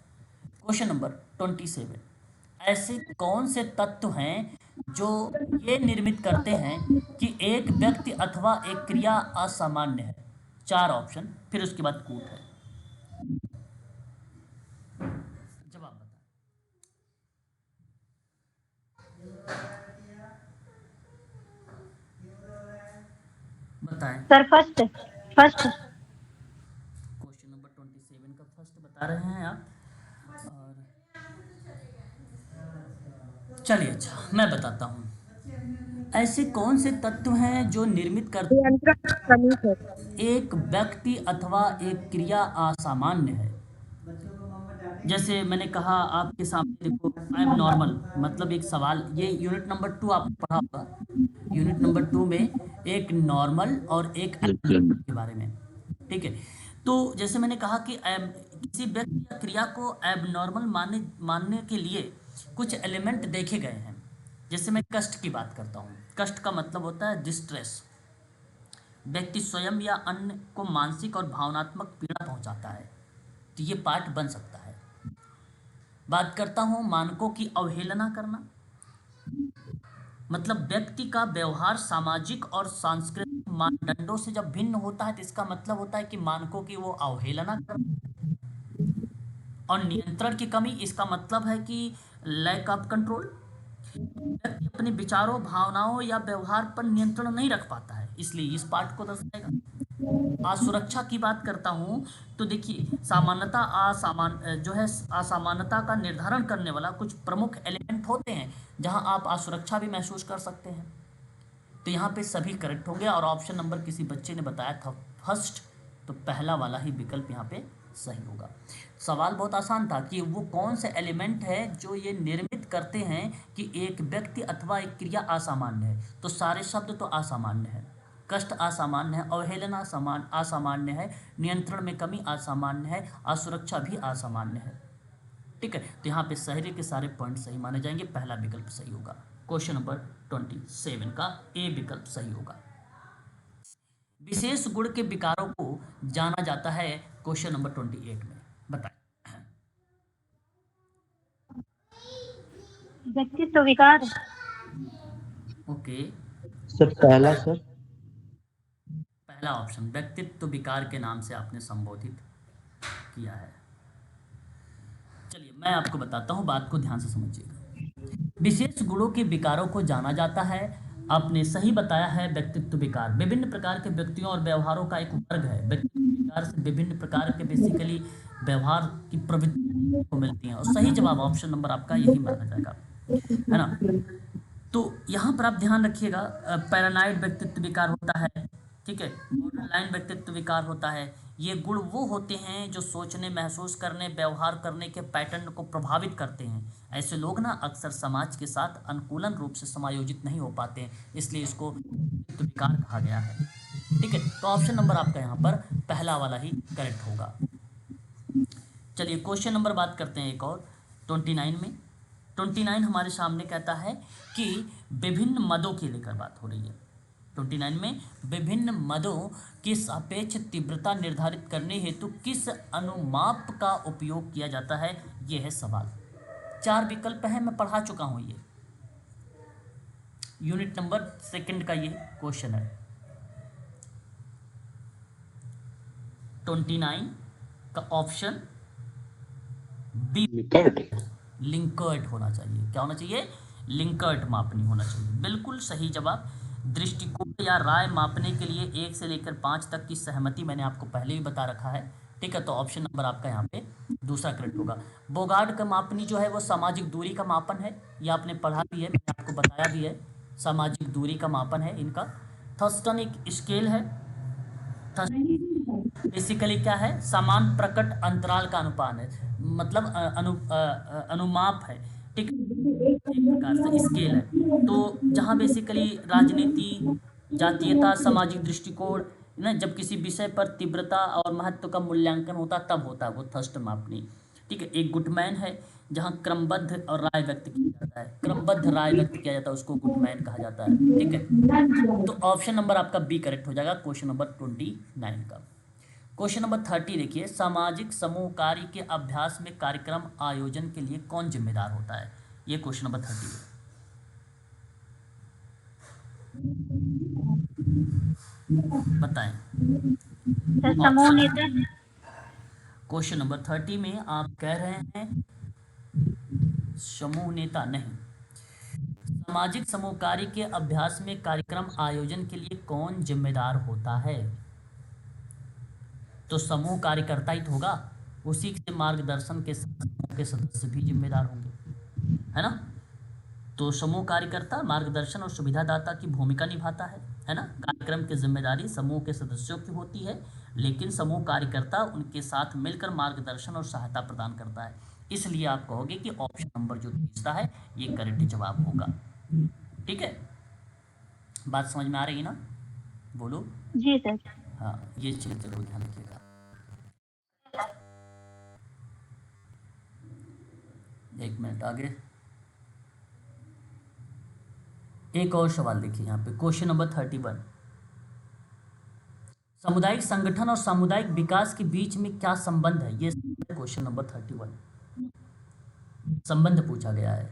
क्वेश्चन नंबर 27, ऐसे कौन से तत्व हैं जो ये निर्मित करते हैं कि एक व्यक्ति अथवा एक क्रिया असामान्य है? 4 ऑप्शन, फिर उसके बाद कूट है। जवाब बताएं। Sir first first. Question number 27 का फर्स्ट बता रहे हैं आप, और चलिए अच्छा मैं बताता हूँ। ऐसे कौन से तत्व हैं जो निर्मित करते हैं एक व्यक्ति अथवा एक क्रिया असामान्य है? जैसे मैंने कहा आपके सामने देखो, आई एम नॉर्मल, मतलब एक सवाल, ये यूनिट नंबर 2 आपने पढ़ा होगा। यूनिट नंबर 2 में एक नॉर्मल और एक एब्नॉर्मल के बारे में, ठीक है। तो जैसे मैंने कहा कि किसी व्यक्ति या क्रिया को एबनॉर्मल मानने के लिए कुछ एलिमेंट देखे गए हैं। जैसे मैं कष्ट की बात करता हूँ, कष्ट का मतलब होता है डिस्ट्रेस, व्यक्ति स्वयं या अन्य को मानसिक और भावनात्मक पीड़ा पहुंचाता है, तो ये पार्ट बन सकता है। बात करता हूँ मानकों की अवहेलना करना, मतलब व्यक्ति का व्यवहार सामाजिक और सांस्कृतिक मानदंडों से जब भिन्न होता है तो इसका मतलब होता है कि मानकों की वो अवहेलना करना। और नियंत्रण की कमी, इसका मतलब है कि लैक ऑफ कंट्रोल, व्यक्ति अपने विचारों, भावनाओं या व्यवहार पर नियंत्रण नहीं रख पाता है, इसलिए इस पार्ट को दर्शाएगा। असुरक्षा की बात करता हूँ तो देखिए, सामान्यता जो है असामान्यता का निर्धारण करने वाला कुछ प्रमुख एलिमेंट होते हैं जहां आप असुरक्षा भी महसूस कर सकते हैं। तो यहाँ पे सभी करेक्ट होंगे, और ऑप्शन नंबर किसी बच्चे ने बताया था फर्स्ट, तो पहला वाला ही विकल्प यहाँ पे सही होगा। सवाल बहुत आसान था कि वो कौन से एलिमेंट है जो ये निर्मित करते हैं कि एक व्यक्ति अथवा एक क्रिया असामान्य है, तो सारे शब्द तो असामान्य है। कष्ट असामान्य है, अवहेलना असामान्य है, नियंत्रण में कमी असामान्य है, असुरक्षा भी असामान्य है। ठीक है, तो यहाँ पे सारे के सारे पॉइंट सही माने जाएंगे, पहला विकल्प सही होगा। क्वेश्चन नंबर 27 का ए विकल्प सही होगा। विशेष गुण के विकारों को जाना जाता है क्वेश्चन नंबर 28 में, बताएं। व्यक्तित्व विकार। ओके, सर पहला सर। पहला ऑप्शन व्यक्तित्व विकार के नाम से आपने संबोधित किया है। चलिए मैं आपको बताता हूँ, बात को ध्यान से समझिएगा। विशेष गुणों के विकारों को जाना जाता है, आपने सही बताया है। व्यक्तित्व विकार विभिन्न प्रकार के व्यक्तियों और व्यवहारों का एक वर्ग है। व्यक्तित्व विकार से विभिन्न प्रकार के बेसिकली व्यवहार की प्रवृत्ति को मिलती हैं, और सही जवाब ऑप्शन नंबर आपका यही माना जाएगा, है ना। तो यहाँ पर आप ध्यान रखिएगा, पैरानाइड व्यक्तित्व विकार होता है, ठीक है, बॉर्डरलाइन व्यक्तित्व विकार होता है। ये गुण वो होते हैं जो सोचने, महसूस करने, व्यवहार करने के पैटर्न को प्रभावित करते हैं। ऐसे लोग ना अक्सर समाज के साथ अनुकूलन रूप से समायोजित नहीं हो पाते हैं, इसलिए इसको व्यक्तित्व विकार कहा गया है। ठीक है, तो ऑप्शन नंबर आपका यहाँ पर पहला वाला ही करेक्ट होगा। चलिए क्वेश्चन नंबर बात करते हैं एक और 29 में। 29 हमारे सामने कहता है कि विभिन्न मदों की लेकर बात हो रही है। 29 में विभिन्न मदों की सापेक्ष तीव्रता निर्धारित करने हेतु किस अनुमाप का उपयोग किया जाता है, यह है सवाल। 4 विकल्प हैं, मैं पढ़ा चुका हूं, ये यूनिट नंबर 2 का ये क्वेश्चन है। 29 का ऑप्शन बी लिंकर्ट होना चाहिए। क्या होना चाहिए? लिंकर्ट मापनी होना चाहिए। बिल्कुल सही जवाब। दृष्टिकोण या राय मापने के लिए 1 से लेकर 5 तक की सहमति मैंने आपको पहले ही बता रखा है। ठीक है, तो ऑप्शन नंबर आपका यहाँ पे दूसरा करेक्ट होगा। बोगार्ड का मापनी जो है वो सामाजिक दूरी का मापन है, ये आपने पढ़ा भी है, मैंने आपको बताया भी है, सामाजिक दूरी का मापन है इनका। थर्स्टन एक स्केल है, बेसिकली क्या है, समान प्रकट अंतराल का अनुपात है, मतलब अनुमाप है। ठीक, एक प्रकार से स्केल है। तो जहाँ बेसिकली राजनीति जातीयता, सामाजिक दृष्टिकोण ना, जब किसी विषय पर तीव्रता और महत्व का मूल्यांकन होता तब होता है वो थर्स्ट मापनी। ठीक है। एक गुटमैन है जहाँ क्रमबद्ध और राय व्यक्त किया जाता है, क्रमबद्ध राय व्यक्त किया जाता है, उसको गुटमैन कहा जाता है। ठीक है। तो ऑप्शन नंबर आपका बी करेक्ट हो जाएगा क्वेश्चन नंबर 29 का। क्वेश्चन नंबर 30 देखिए, सामाजिक समूह कार्य के अभ्यास में कार्यक्रम आयोजन के लिए कौन जिम्मेदार होता है? ये क्वेश्चन नंबर 30 है। बताएं। सर समूह नेता। क्वेश्चन नंबर 30 में आप कह रहे हैं समूह नेता नहीं। सामाजिक समूह कार्य के अभ्यास में कार्यक्रम आयोजन के लिए कौन जिम्मेदार होता है? तो समूह कार्यकर्ता ही तो होगा, उसी के मार्गदर्शन के साथ समूह के सदस्य भी जिम्मेदार होंगे, है ना। तो समूह कार्यकर्ता मार्गदर्शन और सुविधादाता की भूमिका निभाता है ना। कार्यक्रम की जिम्मेदारी समूह के सदस्यों की होती है, लेकिन समूह कार्यकर्ता उनके साथ मिलकर मार्गदर्शन और सहायता प्रदान करता है। इसलिए आप कहोगे कि ऑप्शन नंबर जो तीसरा है ये करेक्ट जवाब होगा। ठीक है, बात समझ में आ रही है ना? बोलो। जी सर। हाँ, ये चीज जरूर ध्यान रखिएगा। एक मिनट आगे, एक और सवाल देखिए यहाँ पे क्वेश्चन नंबर 31। सामुदायिक संगठन और सामुदायिक विकास के बीच में क्या संबंध है? ये क्वेश्चन नंबर 31 संबंध पूछा गया है।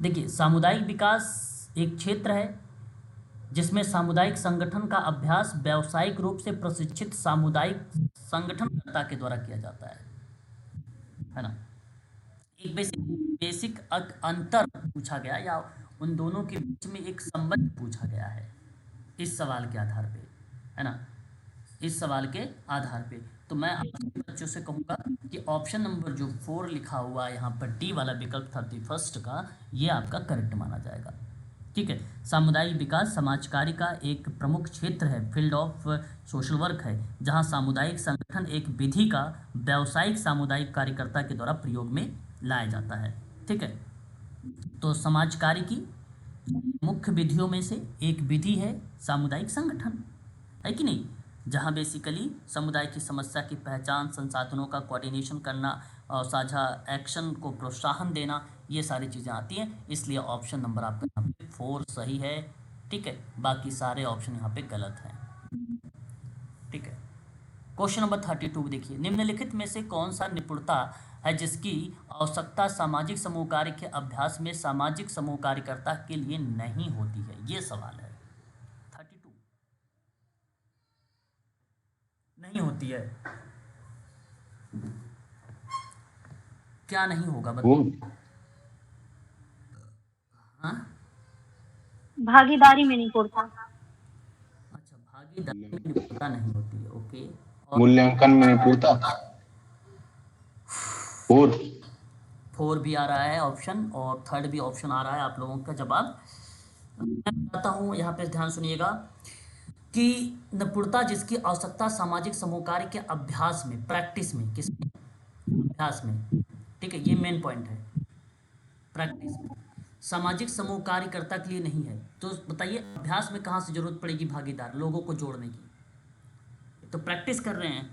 देखिए, सामुदायिक विकास एक क्षेत्र है जिसमें सामुदायिक संगठन का अभ्यास व्यावसायिक रूप से प्रशिक्षित सामुदायिक संगठनकर्ता के द्वारा किया जाता है ना। एक बेसिक अंतर पूछा गया या उन दोनों के बीच में एक संबंध पूछा गया है इस सवाल के आधार पे, है ना, इस सवाल के आधार पे। तो मैं आपके बच्चों से कहूँगा कि ऑप्शन नंबर जो 4 लिखा हुआ है यहाँ पर डी वाला विकल्प 31 का, ये आपका करेक्ट माना जाएगा। ठीक है। सामुदायिक विकास समाज कार्य का एक प्रमुख क्षेत्र है, फील्ड ऑफ सोशल वर्क है, जहाँ सामुदायिक संगठन एक विधि का व्यावसायिक सामुदायिक कार्यकर्ता के द्वारा प्रयोग में लाया जाता है। ठीक है। तो समाज कार्य की मुख्य विधियों में से एक विधि है सामुदायिक संगठन, है कि नहीं, जहाँ बेसिकली समुदाय की समस्या की पहचान, संसाधनों का कोऑर्डिनेशन करना और साझा एक्शन को प्रोत्साहन देना, ये सारी चीज़ें आती हैं। इसलिए ऑप्शन नंबर आपका यहाँ पे 4 सही है। ठीक है, बाकी सारे ऑप्शन यहाँ पे गलत हैं। ठीक है। क्वेश्चन नंबर 32 देखिए, निम्नलिखित में से कौन सा निपुणता है जिसकी आवश्यकता सामाजिक समूह कार्य के अभ्यास में सामाजिक समूह कार्यकर्ता के लिए नहीं होती है? ये सवाल है। 32 नहीं होती है, क्या नहीं होगा बताओ? हाँ, भागीदारी में नहीं पड़ता। अच्छा, भागीदारी में निपुणता नहीं होती है। ओके, और मूल्यांकन में निपुणता 4 भी आ रहा है ऑप्शन, और 3rd भी ऑप्शन आ रहा है आप लोगों का जवाब। मैं बताता हूँ, यहाँ पे ध्यान सुनिएगा कि निपुणता जिसकी आवश्यकता सामाजिक समूह कार्य के अभ्यास में, प्रैक्टिस में, किस अभ्यास में, ठीक है, ये मेन पॉइंट है, प्रैक्टिस में, सामाजिक समूह कार्यकर्ता के लिए नहीं है। तो बताइए अभ्यास में कहाँ से जरूरत पड़ेगी भागीदार लोगों को जोड़ने की? तो प्रैक्टिस कर रहे हैं,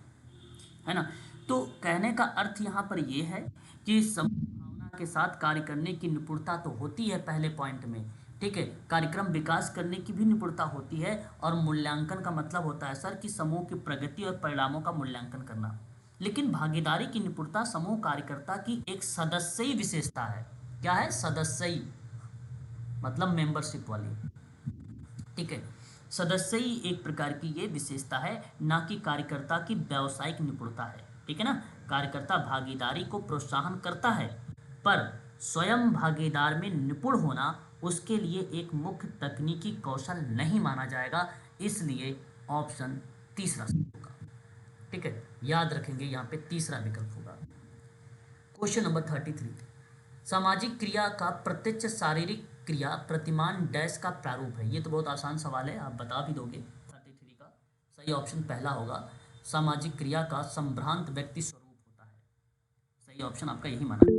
है ना। तो कहने का अर्थ यहाँ पर ये है कि समूह भावना के साथ कार्य करने की निपुणता तो होती है पहले पॉइंट में, ठीक है, कार्यक्रम विकास करने की भी निपुणता होती है, और मूल्यांकन का मतलब होता है सर कि समूह की प्रगति और परिणामों का मूल्यांकन करना। लेकिन भागीदारी की निपुणता समूह कार्यकर्ता की एक सदस्यी विशेषता है। क्या है? सदस्यी, मतलब मेंबरशिप वाली, ठीक है, सदस्यी एक प्रकार की ये विशेषता है, ना कि कार्यकर्ता की व्यावसायिक निपुणता है। ठीक है ना। कार्यकर्ता भागीदारी को प्रोत्साहन करता है, पर स्वयं भागीदार में निपुण होना उसके लिए एक मुख्य तकनीकी कौशल नहीं माना जाएगा। इसलिए ऑप्शन तीसरा होगा। ठीक है, याद रखेंगे यहाँ पे तीसरा विकल्प होगा। क्वेश्चन नंबर 33, सामाजिक क्रिया का प्रत्यक्ष शारीरिक क्रिया प्रतिमान डैश का प्रारूप है? ये तो बहुत आसान सवाल है, आप बता भी दोगे। 33 का सही ऑप्शन पहला होगा, सामाजिक क्रिया का संभ्रांत व्यक्ति स्वरूप होता है। सही ऑप्शन आपका यही माना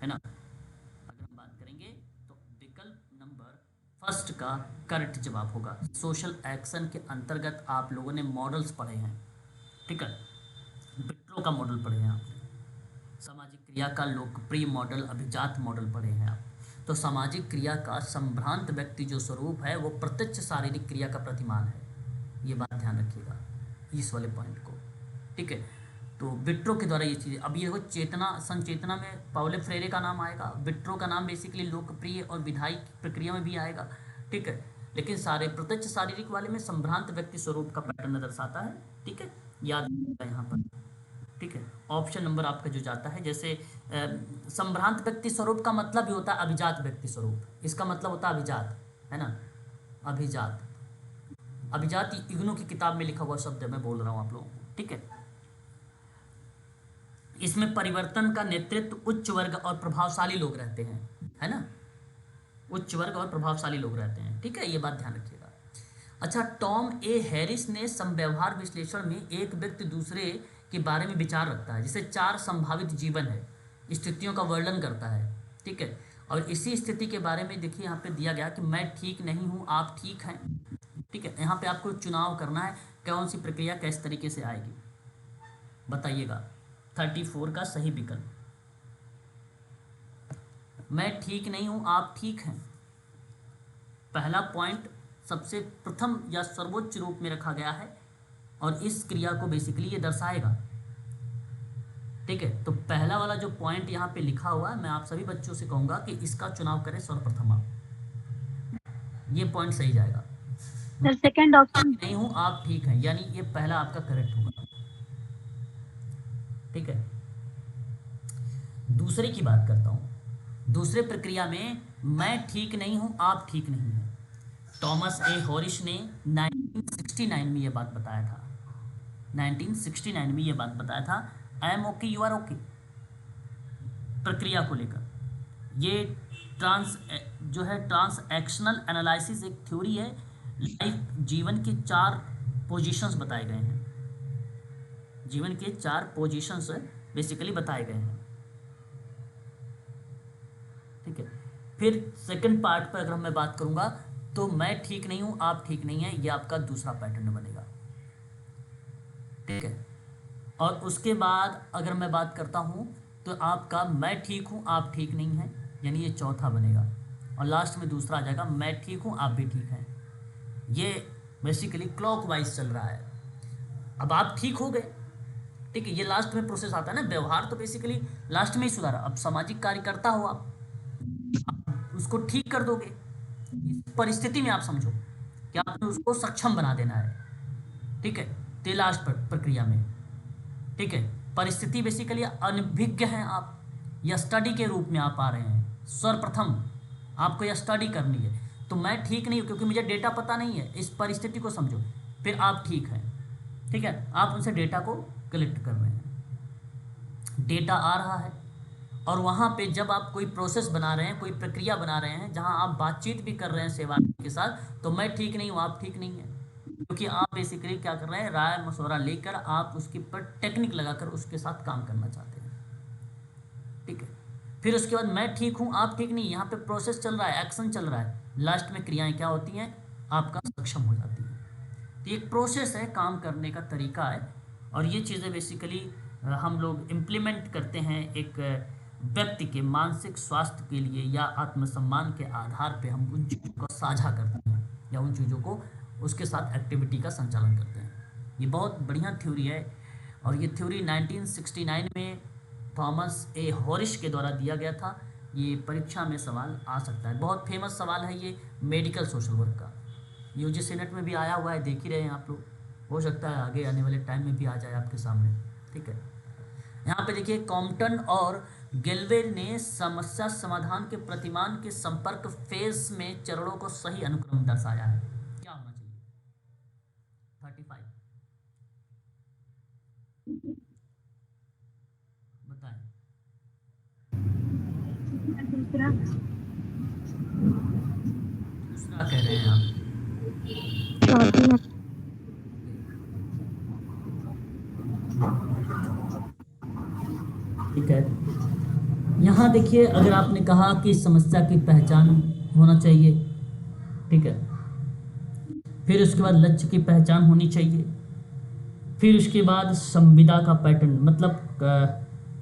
है ना। अगर हम बात करेंगे तो विकल्प नंबर फर्स्ट का करेक्ट जवाब होगा। सोशल एक्शन के अंतर्गत आप लोगों ने मॉडल्स पढ़े हैं, ठीक है, विट्रो का मॉडल पढ़े हैं आपने, सामाजिक क्रिया का लोकप्रिय मॉडल अभिजात मॉडल पढ़े हैं आप। तो सामाजिक क्रिया का संभ्रांत व्यक्ति जो स्वरूप है वो प्रत्यक्ष शारीरिक क्रिया का प्रतिमान है, ये बात ध्यान रखिएगा इस वाले पॉइंट को, ठीक है। तो विट्रो के द्वारा ये चीज़, अब ये देखो चेतना संचेतना में पाउलो फ्रेरे का नाम आएगा, विट्रो का नाम बेसिकली लोकप्रिय और विधायी प्रक्रिया में भी आएगा, ठीक है, लेकिन सारे प्रत्यक्ष शारीरिक वाले में संभ्रांत व्यक्ति स्वरूप का पैटर्न दर्शाता है, ठीक है, याद रखिएगा यहाँ पर, ठीक है। ऑप्शन नंबर आपका जो जाता है, जैसे संभ्रांत व्यक्ति स्वरूप का मतलब भी होता है अभिजात व्यक्ति स्वरूप, इसका मतलब होता है अभिजात, है ना, अभिजात। अभिजात इग्नू की किताब में लिखा हुआ शब्द है, मैं बोल रहा हूँ आप लोगों को, ठीक है। इसमें परिवर्तन का नेतृत्व उच्च वर्ग और प्रभावशाली लोग रहते हैं, है ना, उच्च वर्ग और प्रभावशाली लोग रहते हैं, ठीक है, ये बात ध्यान रखिएगा। अच्छा, टॉम ए हैरिस ने समव्यवहार विश्लेषण में एक व्यक्ति दूसरे के बारे में विचार रखता है, जिसे 4 संभावित जीवन है स्थितियों का वर्णन करता है, ठीक है, और इसी स्थिति के बारे में देखिए यहाँ पे दिया गया कि मैं ठीक नहीं हूँ, आप ठीक हैं, ठीक है। यहाँ पे आपको चुनाव करना है, कौन सी प्रक्रिया किस तरीके से आएगी, बताइएगा। 34 का सही विकल्प, मैं ठीक नहीं हूं आप ठीक हैं, पहला पॉइंट सबसे प्रथम या सर्वोच्च रूप में रखा गया है और इस क्रिया को बेसिकली ये दर्शाएगा, ठीक है। तो पहला वाला जो पॉइंट यहाँ पे लिखा हुआ है, मैं आप सभी बच्चों से कहूंगा कि इसका चुनाव करें सर्वप्रथम आप, ये पॉइंट सही जाएगा। सर सेकंड ऑप्शन नहीं हूं आप ठीक हैं, यानी ये पहला आपका करेक्ट होगा, ठीक है। दूसरे की बात करता हूं, दूसरे प्रक्रिया में मैं ठीक नहीं हूं आप ठीक नहीं हैं, टॉमस ए हॉरिश ने 1969 में ये बात बताया था, 1969 में ये बात बताया था, I am okay you are okay प्रक्रिया को लेकर। ये ट्रांसएक्शनल एनालिसिस एक थ्योरी है, लाइफ जीवन के 4 पोजीशंस बताए गए हैं, जीवन के 4 पोजीशंस बेसिकली बताए गए हैं, ठीक है। फिर सेकंड पार्ट पर अगर मैं बात करूंगा तो मैं ठीक नहीं हूं आप ठीक नहीं है, ये आपका दूसरा पैटर्न बनेगा, ठीक है। और उसके बाद अगर मैं बात करता हूं तो आपका मैं ठीक हूं आप ठीक नहीं है, यानी ये चौथा बनेगा, और लास्ट में दूसरा आ जाएगा मैं ठीक हूं आप भी ठीक हैं। ये बेसिकली क्लॉकवाइज चल रहा है, अब आप ठीक हो गए, ठीक है, ये लास्ट में प्रोसेस आता है ना, व्यवहार तो बेसिकली लास्ट में ही सुधारा, अब सामाजिक कार्यकर्ता हो आप उसको ठीक कर दोगे, इस परिस्थिति में आप समझो कि आपने उसको सक्षम बना देना है, ठीक है, तो लास्ट प्रक्रिया में, ठीक है, परिस्थिति बेसिकली अनभिज्ञ हैं आप, या स्टडी के रूप में आप आ रहे हैं, सर्वप्रथम आपको यह स्टडी करनी है, तो मैं ठीक नहीं हूँ क्योंकि मुझे डेटा पता नहीं है, इस परिस्थिति को समझो, फिर आप ठीक हैं, ठीक है, आप उनसे डेटा को कलेक्ट कर रहे हैं, डेटा आ रहा है, और वहाँ पे जब आप कोई प्रोसेस बना रहे हैं, कोई प्रक्रिया बना रहे हैं जहाँ आप बातचीत भी कर रहे हैं सेवा के साथ, तो मैं ठीक नहीं हूँ आप ठीक नहीं हैं, क्योंकि आप बेसिकली क्या कर रहे हैं, राय मशवरा लेकर आप उसके पर टेक्निक लगाकर उसके साथ काम करना चाहते हैं, ठीक है। फिर उसके बाद मैं ठीक हूँ आप ठीक नहीं, यहाँ पे प्रोसेस चल रहा है, एक्शन चल रहा है, लास्ट में क्रियाएं क्या होती हैं, आपका सक्षम हो जाती है। तो एक प्रोसेस है, काम करने का तरीका है, और ये चीज़ें बेसिकली हम लोग इम्प्लीमेंट करते हैं एक व्यक्ति के मानसिक स्वास्थ्य के लिए या आत्मसम्मान के आधार पे हम उन चीज़ों को साझा करते हैं या उन चीज़ों को उसके साथ एक्टिविटी का संचालन करते हैं। ये बहुत बढ़िया थ्योरी है, और ये थ्योरी 1969 में थॉमस ए हॉरिश के द्वारा दिया गया था। ये परीक्षा में सवाल आ सकता है, बहुत फेमस सवाल है ये मेडिकल सोशल वर्क का, यूजीसी नेट में भी आया हुआ है, देख ही रहे हैं आप लोग, हो सकता है आगे आने वाले टाइम में भी आ जाए आपके सामने, ठीक है। यहाँ पे देखिए कॉम्पटन और गेल्वे ने समस्या समाधान के प्रतिमान के संपर्क फेज में चरणों को सही अनुक्रम दर्शाया है, क्या होना चाहिए? 35 बताएं। दूसरा दूसरा कह रहे हैं आप, ठीक है। यहाँ देखिए अगर आपने कहा कि समस्या की पहचान होना चाहिए, ठीक है। फिर उसके बाद लक्ष्य की पहचान होनी चाहिए। फिर उसके बाद संविदा का पैटर्न, मतलब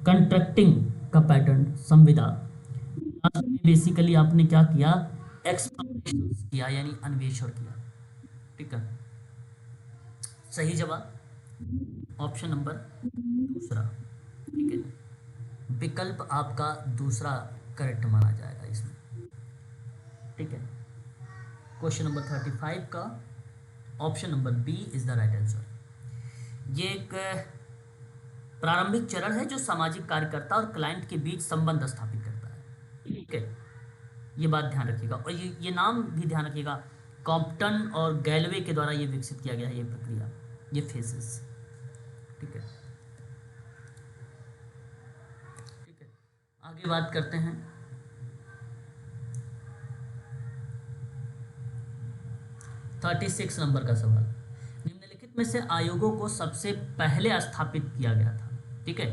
कंट्रैक्टिंग का पैटर्न, संविदा। बेसिकली आपने क्या किया, एक्सप्लोरेशन किया यानी अन्वेषण किया। ठीक है, सही जवाब ऑप्शन नंबर दूसरा। ठीक है, विकल्प आपका दूसरा करेक्ट माना जाएगा इसमें। ठीक है, क्वेश्चन नंबर 35 का option number B is the right answer. ये एक प्रारंभिक चरण है जो सामाजिक कार्यकर्ता और क्लाइंट के बीच संबंध स्थापित करता है। ठीक है, ये बात ध्यान रखिएगा। और ये नाम भी ध्यान रखिएगा, कॉम्पटन और गैलवे के द्वारा ये विकसित किया गया है ये प्रक्रिया, ये फेजेस। ठीक है, ठीक है, आगे बात करते हैं। थर्टी सिक्स नंबर का सवाल, निम्नलिखित में से आयोगों को सबसे पहले स्थापित किया गया था। ठीक है,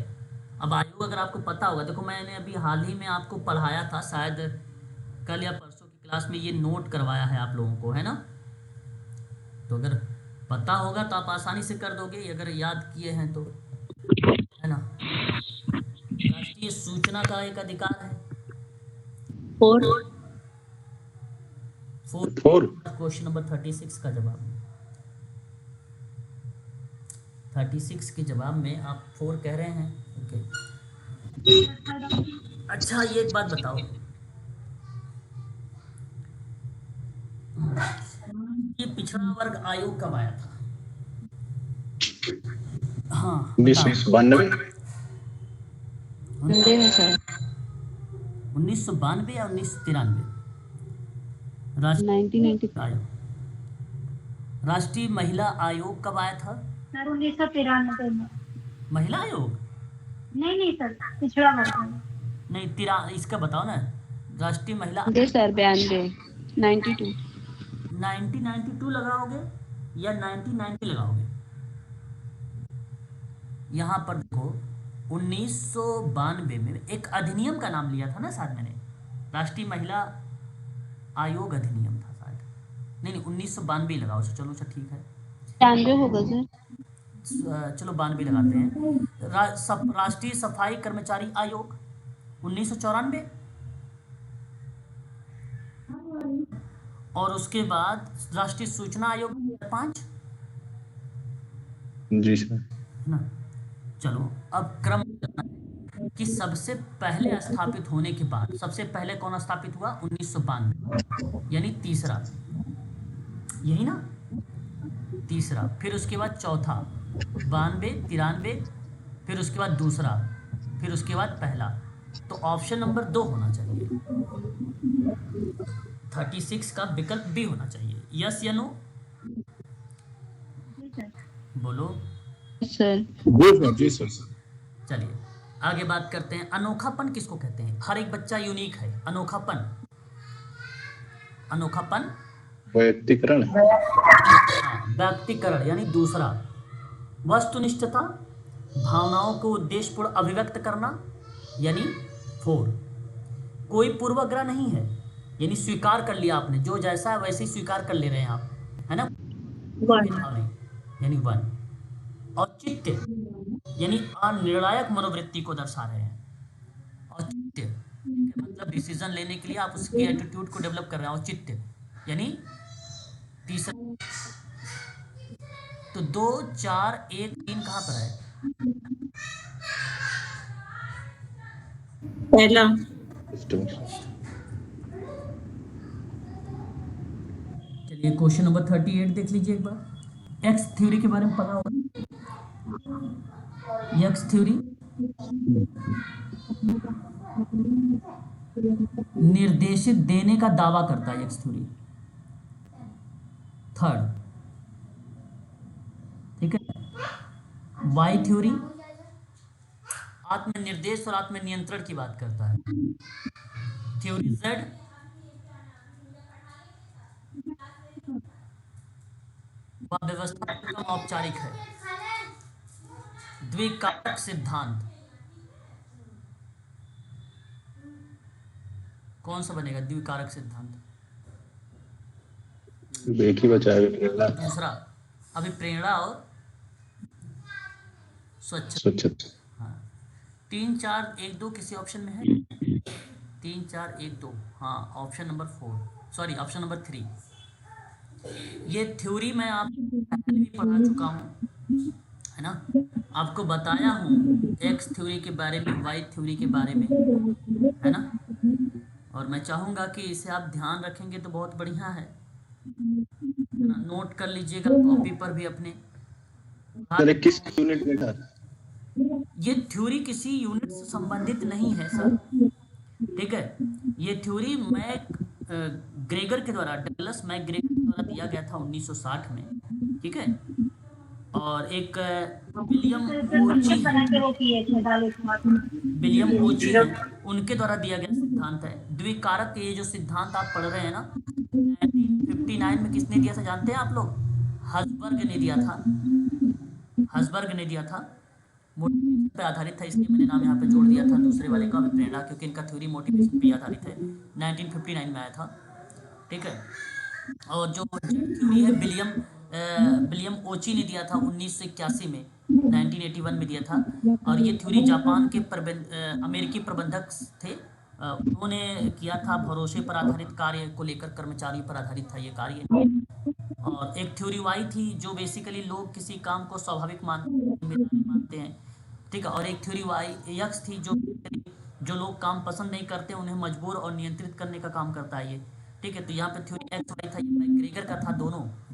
अब आयोग अगर आपको पता होगा, देखो मैंने अभी हाल ही में आपको पढ़ाया था, शायद कल या परसों की क्लास में ये नोट करवाया है आप लोगों को, है ना। तो अगर पता होगा तो आप आसानी से कर दोगे, अगर याद किए हैं तो, है ना। राष्ट्रीय सूचना का एक अधिकार है। फोर। फोर। क्वेश्चन नंबर 36 का जवाब, 36 के जवाब में आप 4 कह रहे हैं। ओके, अच्छा ये एक बात बताओ, ये पिछड़ा वर्ग आयोग कब आया था? हाँ बताओ। 1992। 1992 या 1993? राष्ट्रीय 1990 आयोग, राष्ट्रीय महिला आयोग कब आया था? सर 1993 में। महिला आयोग नहीं सर, पिछड़ा वर्ग। नहीं, तिरा इसका बताओ ना, राष्ट्रीय महिला। दे सर 92 92 1992 लगाओगे या 1990 लगाओगे? यहाँ पर देखो 1992 में एक अधिनियम का नाम लिया था ना शायद मैंने, राष्ट्रीय महिला आयोग अधिनियम था शायद। नहीं 1992 लगाओ। चलो अच्छा ठीक है, 92 होगा सर। चलो 92 लगाते हैं। राष्ट्रीय सफाई कर्मचारी आयोग 1994, और उसके बाद राष्ट्रीय सूचना आयोग 2005। जी सर। है ना। चलो अब क्रम करना है कि सबसे पहले स्थापित होने के बाद सबसे पहले कौन स्थापित हुआ? 1992, यानी तीसरा, यही ना, तीसरा। फिर उसके बाद चौथा 92, 93, फिर उसके बाद दूसरा, फिर उसके बाद पहला। तो ऑप्शन नंबर 2 होना चाहिए, 36 का विकल्प बी होना चाहिए। यस या नो? बोलो। सर जी सर। चलिए आगे बात करते हैं। अनोखापन किसको कहते हैं? हर एक बच्चा यूनिक है। अनोखापन, अनोखापन वैयक्तिकरण। हाँ, व्यक्तिकरण यानी दूसरा। वस्तुनिष्ठता, भावनाओं को उद्देश्यपूर्ण अभिव्यक्त करना, यानी 4। कोई पूर्वाग्रह नहीं है, यानी स्वीकार कर लिया आपने, जो जैसा है वैसे ही स्वीकार कर ले रहे हैं आप, है ना, भेदभाव नहीं, यानी 1। औचित्य यानी अनिर्णायक मनोवृत्ति को दर्शा रहे हैं। औचित्य मतलब डिसीजन लेने के लिए आप उसकी एटीट्यूड को डेवलप कर रहे हैं। औचित्य यानी तीसरा। तो 2, 4, 1, 3 कहाँ पर है? पहला। चलिए क्वेश्चन नंबर 38 देख लीजिए एक बार। एक्स थ्योरी के बारे में पता होगा। एक्स थ्योरी निर्देशित देने का दावा करता है। एक्स थ्योरी थर्ड, ठीक है। वाई थ्योरी आत्मनिर्देश और आत्मनियंत्रण की बात करता है। थ्योरी जेड वह व्यवस्था कम औपचारिक है। द्विकारक सिद्धांत कौन सा बनेगा? द्विकारक सिद्धांत एक ही बचा है प्रेरणा दूसरा अभी प्रेरणा और स्वच्छता। स्वच्छता। हाँ 3 4 1 2 किसी ऑप्शन में है? 3 4 1 2 हाँ option number 4 sorry option number 3। ये थ्योरी मैं आपको पहले भी पढ़ा चुका हूँ है ना, आपको बताया हूँ एक्स थ्योरी के बारे में, वाई थ्योरी के बारे में, है ना। और मैं चाहूँगा कि इसे आप ध्यान रखेंगे तो बहुत बढ़िया है ना। नोट कर लीजिएगा कॉपी पर भी अपने। सर ये किस यूनिट में था? ये थ्योरी किसी यूनिट से संबंधित नहीं है सर, ठीक है। ये थ्योरी ग्रेगर के द्वारा, डगलस मैकग्रेगर के द्वारा दिया गया था 1960 में, ठीक है। और एक विलियम ओची है, उनके द्वारा दिया गया सिद्धांत है। द्विकारक ये जो सिद्धांत आप पढ़ रहे हैं ना, 1959 में किसने दिया था जानते हैं आप लोग? हसबर्ग ने दिया था, हसबर्ग ने दिया था। मोटिवेशन पे आधारित था, इसलिए मैंने नाम यहाँ पे जोड़ दिया था दूसरे वाले का, प्रेरणा, क्योंकि इनका थ्योरी मोटिवेशन पे आधारित है। 1959 में आया था, ठीक है। और जो थ्योरी है विलियम ओची ने दिया था 1981 में, 1981 में दिया था। और ये थ्योरी जापान के अमेरिकी प्रबंधक थे, उन्होंने किया था। भरोसे पर आधारित कार्य को लेकर कर्मचारियों पर आधारित था ये कार्य। और एक थ्योरी वाई थी जो बेसिकली लोग किसी काम को स्वाभाविक मानते हैं, ठीक है। और एक थ्योरी वाई यक्स थी जो लोग काम पसंद नहीं करते, उन्हें मजबूर और नियंत्रित करने का काम करता है ये, ठीक है। तो यहाँ पे थ्योरी एक्स वाई था, ये मैकग्रेगर का था,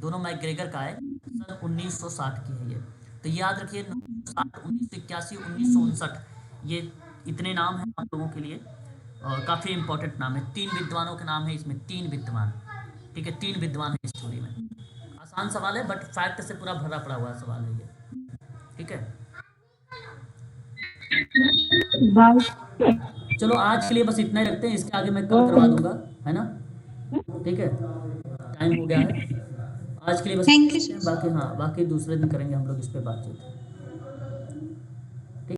दोनों मैकग्रेगर का है। सन 1960 की है ये, तो याद रखिए 1981 1959, ये इतने नाम हैं आप लोगों के लिए और काफ़ी इंपॉर्टेंट नाम है। 3 विद्वानों के नाम है इसमें, 3 विद्वान, ठीक है। 3 विद्वान है इस थ्योरी में। आसान सवाल है बट फैक्ट से पूरा भरा पड़ा हुआ सवाल है ये, ठीक है। चलो आज के लिए बस इतना ही रखते हैं, इसके आगे मैं कल करवा दूंगा, है ना, ठीक है। टाइम हो गया है आज के लिए बस। Thank you. बाकी हाँ, बाकी दूसरे दिन करेंगे हम लोग इस पे बातचीत।